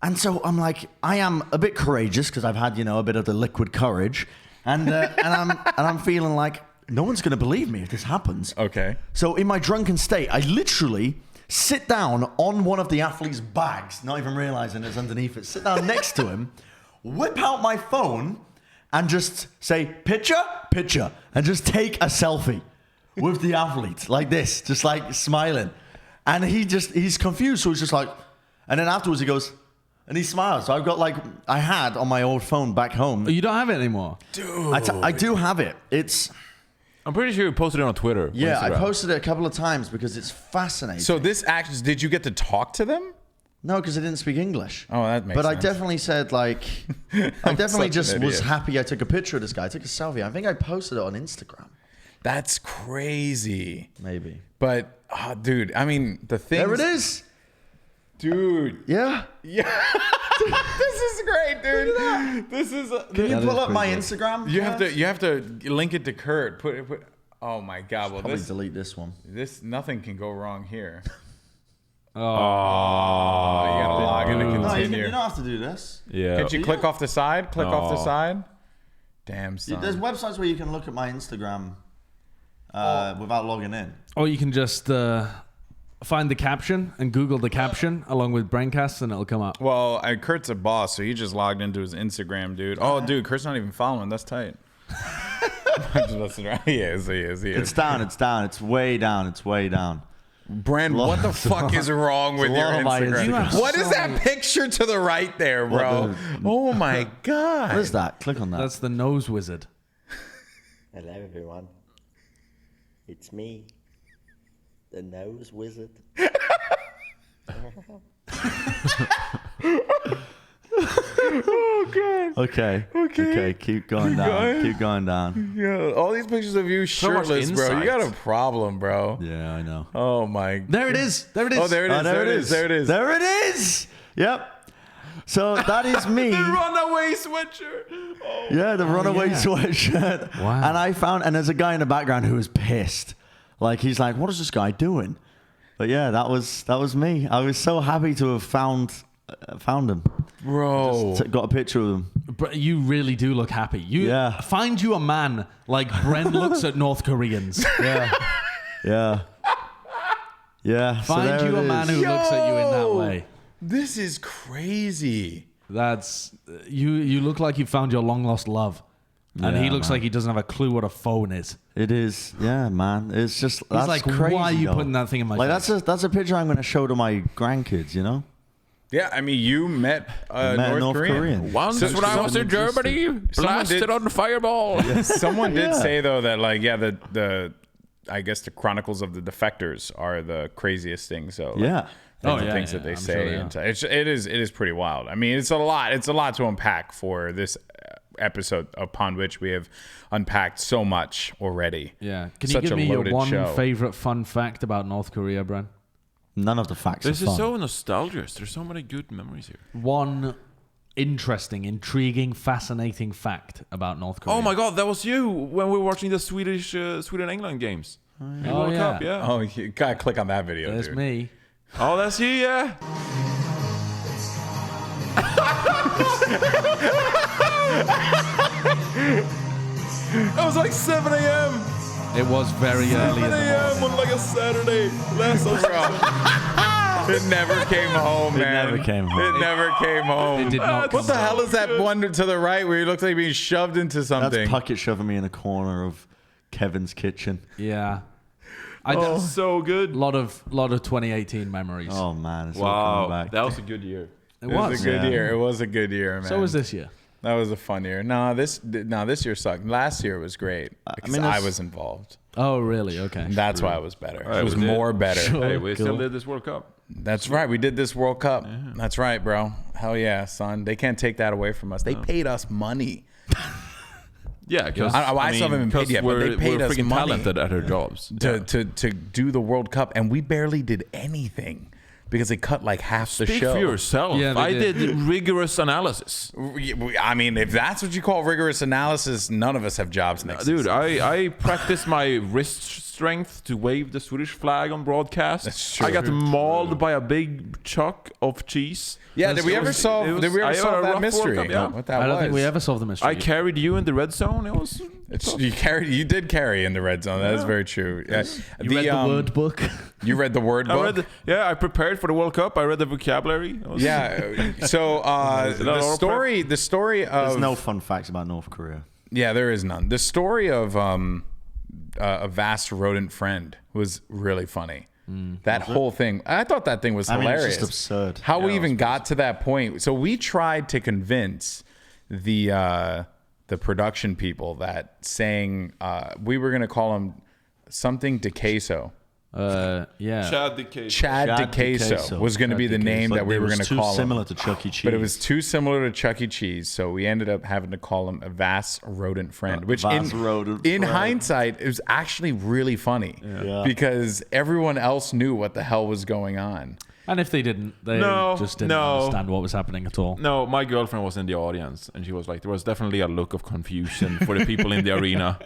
And so I'm like, I am a bit courageous because I've had, a bit of the liquid courage. And I'm feeling like, no one's going to believe me if this happens. Okay. So in my drunken state, I literally sit down on one of the athlete's bags, not even realizing it's underneath it, sit down next to him, whip out my phone, and just say, picture, and just take a selfie with the athlete, like this, just like smiling. And he's confused, so he's just like, and then afterwards he goes, and he smiles. So I've got I had on my old phone back home. Oh, you don't have it anymore? Dude. I do have it. I'm pretty sure you posted it on Twitter. Yeah, I Instagram. posted it a couple of times because it's fascinating. So this actually, did you get to talk to them? No, because I didn't speak English. Oh, that makes But sense. I definitely said, I definitely such just an was idiot. happy I took a picture of this guy. I took a selfie. I think I posted it on Instagram. That's crazy. Maybe. But, dude, I mean, the thing. There it is. Dude. Yeah. Yeah. This is great, dude. This is. Can you That pull is up my pretty Instagram? You have to link it to Kurt. Put. Oh my God. Well, Probably delete this one. nothing can go wrong here. Oh. Oh, you gotta log in to No, you continue. don't have to do this. Yeah. Can't you click off the side? Click off the No. side. Damn son. There's websites where you can look at my Instagram without logging in. Or you can just find the caption and Google the caption along with Braincast and it'll come up. Well, Kurt's a boss, so he just logged into his Instagram, dude. Oh, dude, Kurt's not even following. That's tight. I'm just messing around. He is. It's down. It's way down. Bren, what the fuck is wrong with a your lot of my Instagram? Instagram. What is that picture to the right there, bro? Oh my God. What is that? Click on that. That's the nose wizard. Hello, everyone. It's me, the nose wizard. Okay. Keep going down. Yeah, all these pictures of you much shirtless, bro. You got a insight. problem, bro. Yeah, I know. Oh my. There it is. There it is. Oh, there it is. There it is. There it is. Yep. So that is me. Runaway sweatshirt. Oh. Yeah, the runaway yeah. sweatshirt. Wow. And there's a guy in the background who was pissed. Like, he's like, what is this guy doing? But yeah, that was me. I was so happy to have found him. Bro. Got a picture of him. You really do look happy. Yeah. Find you a man like Bren looks at North Koreans. Yeah. So Find there you it a man is. who looks at you in that way. This is crazy. That's you look like you found your long lost love. And Yeah, he looks man. like he doesn't have a clue what a phone is. It is, yeah, man. It's just that's like, crazy. why are you though. putting that thing in my like face? that's a picture I'm going to show to my grandkids. You know, Yeah, I mean, you met North Korean. Once So- when I was in Germany, blasted did- on the fireball. Someone did Yeah. say though that like the I guess the Chronicles of the Defectors are the craziest thing. So like, yeah. the yeah, things yeah, that they I'm sure say. they And it is pretty wild. I mean, it's a lot. It's a lot to unpack for this episode, upon which we have unpacked so much already. Yeah. Can you Such give a me your loaded one show. favorite fun fact about North Korea, Bren? None of the facts This are is fun. so nostalgic. There's so many good memories here. One interesting, intriguing, fascinating fact about North Korea. Oh my God, that was you when we were watching the Sweden-England games. The Oh, World yeah. Cup, yeah. Oh, you gotta click on that video, There's dude. me. Oh, that's you, yeah. It was like 7 a.m. It was very early 7 in the morning. a.m. on like a Saturday. Last It never came home, It man. never came home. It never came home. It did not What the come hell is that one to the right where you look like being shoved into That's something? Puckett shoving me in a corner of Kevin's kitchen. Yeah. I Oh, so good. lot of 2018 memories. Oh man, it's all coming Wow, back. that was a good year. It It was a good Yeah. year. It was a good year, man. So was this year. That was a fun year. No, this year sucked. Last year was great because I, mean, that's- was involved. Oh, really? Okay. And that's why it was better. Right, It was we did. more better. Sure. Hey, we still cool. did this World Cup. That's right. We did this World Cup. That's right, bro. Hell yeah, son. They can't take that away from us. They paid us money. Yeah, because I still haven't been paid yet, but they paid we're us freaking money talented at our jobs. to do the World Cup, and we barely did anything because they cut like half the Speak show. for yourself. Yeah, they I did. did rigorous analysis. I mean, if that's what you call rigorous analysis, none of us have jobs next. Dude, I practiced my wrist strength to wave the Swedish flag on broadcast. That's true. I got mauled by a big chunk of cheese. Yeah, did we It ever was- solve? it was- Did we I ever had solve a that rough mystery? World Cup, yeah. What that I don't was? think we ever solved the mystery. I carried you in the red zone. It was You did carry in the red zone. That is very true. You read the word book. You read the word book. I prepared for the World Cup. I read the vocabulary. It was- Yeah. So the story of There's no fun facts about North Korea. yeah, there is none. The story of a vast rodent friend was really funny. That whole thing, I thought that thing was I mean, it's hilarious. just absurd. How we even got to that point. So we tried to convince the production people that saying we were going to call him something DeCaso. Yeah. Chad the case. Chad DeCaso was going to be the name that we were going to call him. Similar to Chuck E. Cheese. But it was too similar to Chuck E. Cheese, so we ended up having to call him a vast rodent friend, which vast rodent in friend. hindsight, it was actually really funny Yeah. because everyone else knew what the hell was going on. And if they didn't, they just didn't understand what was happening at all. No, my girlfriend was in the audience, and she was like, there was definitely a look of confusion for the people in the arena.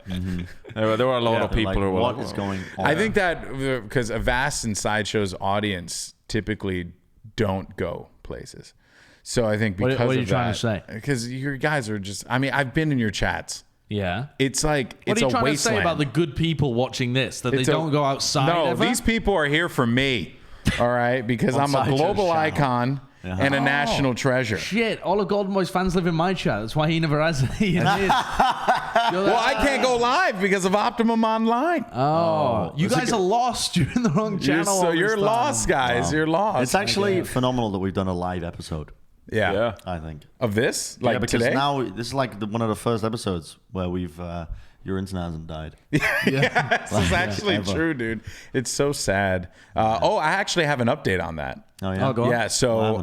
There were a lot of people who were what like, is going on? I think that because Avast and Sideshow's audience typically don't go places. So I think What because are you of trying to that, say? because your guys are just, I mean, I've been in your chats. Yeah. It's like, What it's are you a trying wasteland. to say about the good people watching this? That It's they a- don't go outside No, ever? these people are here for me. All right, because On I'm a Sideshow's global channel. icon and a national treasure. Shit, all of Goldenboy's fans live in my chat. That's why he never has any in his. Well, I can't go live because of Optimum Online. You guys are lost. You're in the wrong channel. all this You're time. lost, guys. You're lost. It's actually phenomenal that we've done a live episode. yeah. yeah. I think. Of this, like yeah, because today. now this is like one of the first episodes where we've your internet hasn't died. This is actually ever. true, dude. It's so sad. I actually have an update on that. Oh yeah. Oh, go on. Yeah, so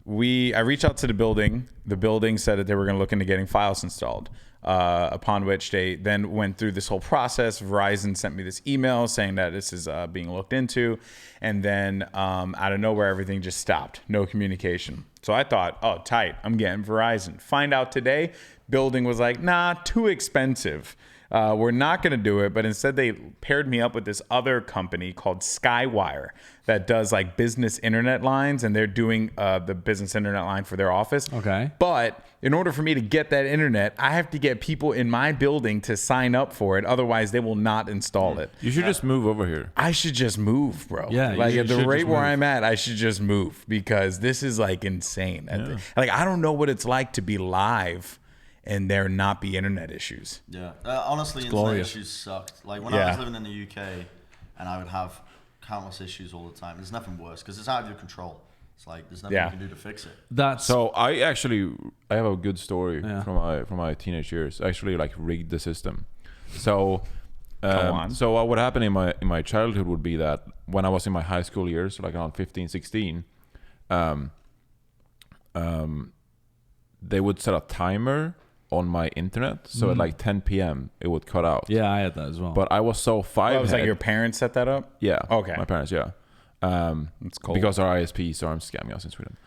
I reached out to the building. The building said that they were going to look into getting files installed. Upon which they then went through this whole process. Verizon sent me this email saying that this is being looked into, and then out of nowhere, everything just stopped. No communication. So I thought, oh, tight. I'm getting Verizon. Find out today, building was like, nah, too expensive. we're not going to do it, but instead they paired me up with this other company called Skywire that does like business internet lines, and they're doing the business internet line for their office. Okay. But in order for me to get that internet, I have to get people in my building to sign up for it. Otherwise, they will not install it. You should just move over here. I should just move, bro. Yeah, like you at the should rate just where move. I'm at, I should just move because this is like insane. Like I don't know what it's like to be live and there not be internet issues. Yeah. Honestly, internet glorious. issues sucked. Like when Yeah. I was living in the UK, and I would have countless issues all the time. There's nothing worse because it's out of your control. It's like there's nothing Yeah. you can do to fix it. That's So I have a good story Yeah. from my teenage years. I actually like rigged the system. So on. so what happened in my childhood would be that when I was in my high school years, like around 15, 16, they would set a timer on my internet. So at like 10 p.m. it would cut out. yeah, I had that as well. But I was so Oh, was that your parents set that up? Yeah. Okay. My parents, yeah. That's cool. Because our ISPs are scamming us in Sweden.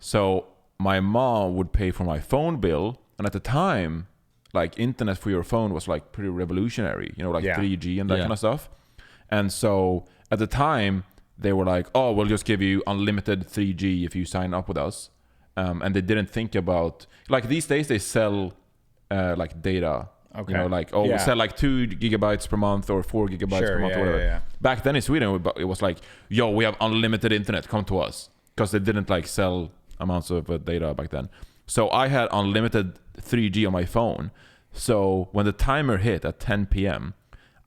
So my mom would pay for my phone bill, and at the time, like internet for your phone was like pretty revolutionary, you know, like Yeah. 3G and that Yeah. kind of stuff. And so at the time, they were like, "Oh, we'll just give you unlimited 3G if you sign up with us." And they didn't think about like these days they sell like data. Okay. You know, like we Yeah. sell like 2 gigabytes per month or 4 gigabytes Sure, per month yeah, or whatever. yeah, yeah. Back then in Sweden, it was like, "Yo, we have unlimited internet. Come to us," because they didn't like sell amounts of data back then. So I had unlimited 3G on my phone. So when the timer hit at 10 p.m.,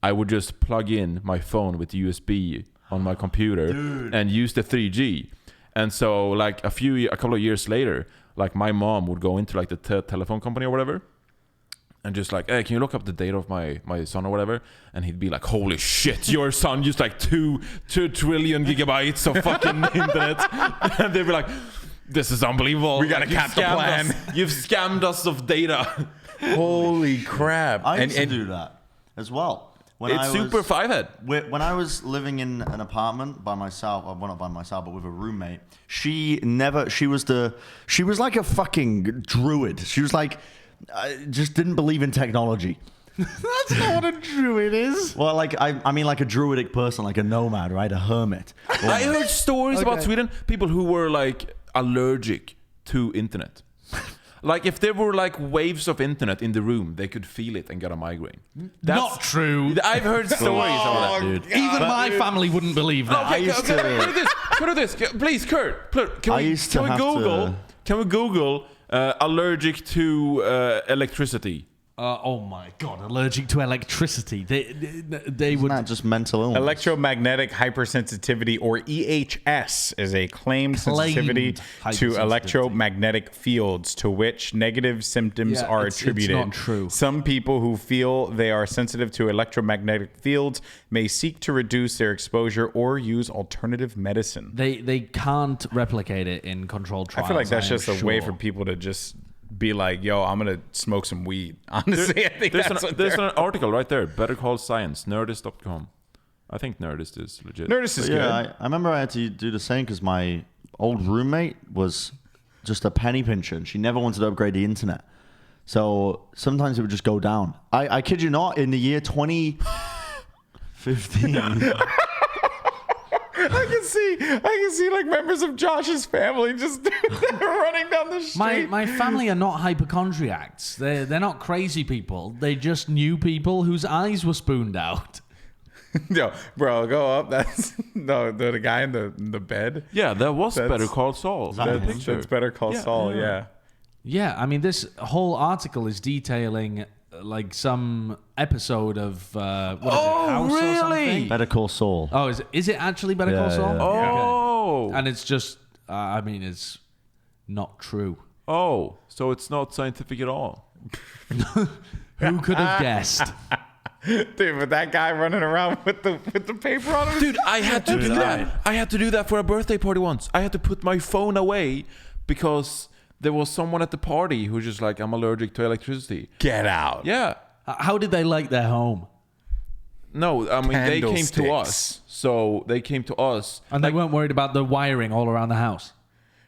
I would just plug in my phone with USB on my computer and use the 3G. And so like a couple of years later, like my mom would go into like the telephone company or whatever, and just like, "Hey, can you look up the data of my son or whatever?" And he'd be like, "Holy shit, your son used like 2 trillion gigabytes of fucking internet." And they'd be like, "This is unbelievable. We gotta You've cap the scammed plan." us. You've scammed us of data." Holy crap. I used to do that as well. When It's super five-head. When I was living in an apartment by myself, well, not by myself, but with a roommate, she was like a fucking druid. She was like, just didn't believe in technology. that's not what a druid is. Well, like, I mean, like a druidic person, like a nomad, right? A hermit. I heard stories about Sweden, people who were like allergic to internet. Like if there were like waves of internet in the room, they could feel it and get a migraine. Not true. I've heard stories about that, dude. Even my family wouldn't believe that. I used to- Kurt, do this. Please, Kurt. Can I we, used to can we have Google? to- Can we Google allergic to electricity? Oh my god, allergic to electricity. They Isn't would. that just mental illness? Electromagnetic hypersensitivity, or EHS, is a claimed sensitivity to hypersensitivity. electromagnetic fields to which negative symptoms Yeah, are it's attributed. not true. Some people who feel they are sensitive to electromagnetic fields may seek to reduce their exposure or use alternative medicine. They can't replicate it in controlled I trials. feel like that's am just a way sure. for people to just be like, "Yo, I'm gonna smoke some weed." Honestly, I think that's what There's they're... an article right there. Better Call Science. Nerdist.com. I think Nerdist is legit. Nerdist is good. Yeah, I remember I had to do the same because my old roommate was just a penny pincher and she never wanted to upgrade the internet. So sometimes it would just go down. I kid you not, in the year 2015. I can see like members of Josh's family just running down the street. My family are not hypochondriacs. They're not crazy people. They just knew people whose eyes were spooned out. Yo, bro, go up. That's the guy in the bed. Yeah, that was That's- Better Call Saul. That's Better Call Saul. Yeah. Yeah, I mean, this whole article is detailing like some episode of what is it, House or something? Better Call Saul. Oh, is it actually Better Call Yeah, Saul? yeah. Oh. Okay. And it's just, I mean, it's not true. Oh, so it's not scientific at all. Who could have guessed? Dude, but that guy running around with the paper on him. Dude, I had to do that. I had to do that for a birthday party once. I had to put my phone away because there was someone at the party who was just like, "I'm allergic to electricity." Get out. Yeah. How did they like their home? No, I mean, they came to Candlesticks. us. So they came to us. And they weren't worried about the wiring all around the house.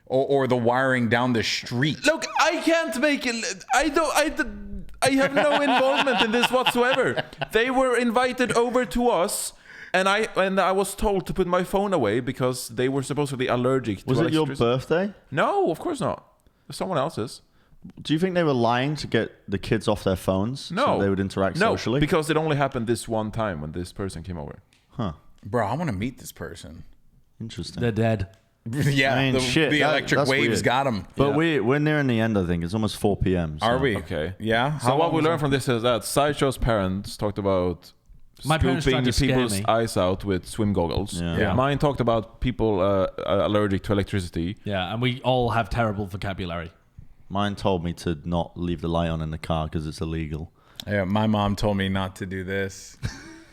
Or the wiring down the street. Look, I can't make it. I have no involvement in this whatsoever. They were invited over to us, and I was told to put my phone away because they were supposedly allergic to Was it your electricity. birthday? No, of course not. Someone else's. Do you think they were lying to get the kids off their phones? No. So they would interact No, socially? because it only happened this one time when this person came over. Huh. Bro, I want to meet this person. Interesting. They're dead. Yeah, I mean, shit, the electric that's waves weird. got him. But we're nearing the end, I think. It's almost 4 p.m. So. Are we? Okay. Yeah. So what we learned from this is that Sideshow's parents talked about My parents tried scooping to scare people's me. eyes out with swim goggles. Yeah. Yeah. Mine talked about people allergic to electricity. Yeah, and we all have terrible vocabulary. Mine told me to not leave the light on in the car because it's illegal. Yeah, my mom told me not to do this.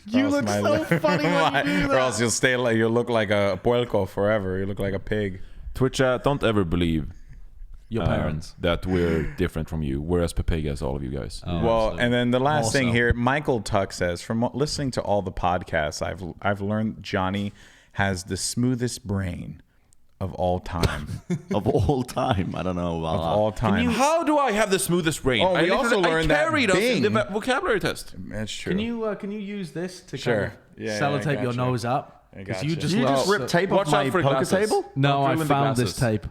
You look so funny when you do Or that. else you'll look like a puerco forever. You look like a pig. Twitch chat, don't ever believe Your parents. that we're different from you. We're as Pepega as all of you guys. Oh, Well, absolutely. and then the last thing Also. here, Michael Tuck says, from listening to all the podcasts, I've learned Johnny has the smoothest brain of all time. Of all time. I don't know about Of that. all time. How do I have the smoothest brain? Oh, we also learned that carried us in Bing- the vocabulary test. That's true. Can you use this to Sure. kind of Yeah, sellotape I your gotcha. nose up? I Because gotcha. you just Did you look just so- rip tape off Watch my out for poker glasses. table? No, Don't I ruin the found this glasses. tape.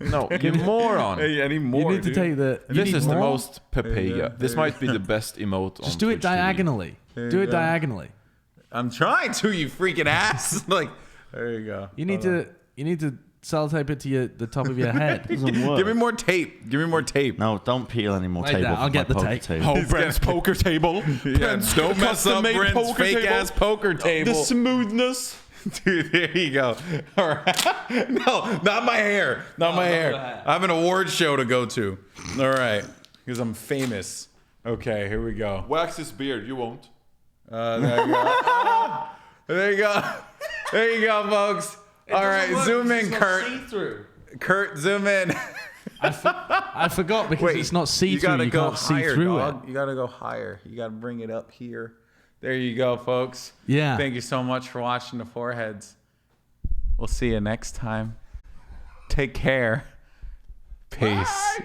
No, you moron. Hey, any more, You need to dude? take the. You This need is the more? most Pepega. This might be the best emote on Just do it Twitch TV. diagonally. Do it diagonally. I'm trying to, you freaking ass. Like, there you go. You need to sellotape it to the top of your head. Doesn't work. Give me more tape. Give me more tape. No, don't peel any more Like tape that, off I'll of get my the poker tape. table. Oh, Brent's poker table. Brent's Don't mess up custom-made Brent's poker fake table. ass poker table. The smoothness. Dude, there you go. All right. No, not my hair. Not my hair. I have an award show to go to. All right. Because I'm famous. Okay, here we go. Wax his beard. You won't. There you go. There you go. There you go, folks. All right, zoom in, Kurt. Kurt, zoom in. I forgot because it's not see-through. You can't see through it. You gotta go higher. You gotta bring it up here. There you go, folks. Yeah. Thank you so much for watching the Foreheads. We'll see you next time. Take care. Peace.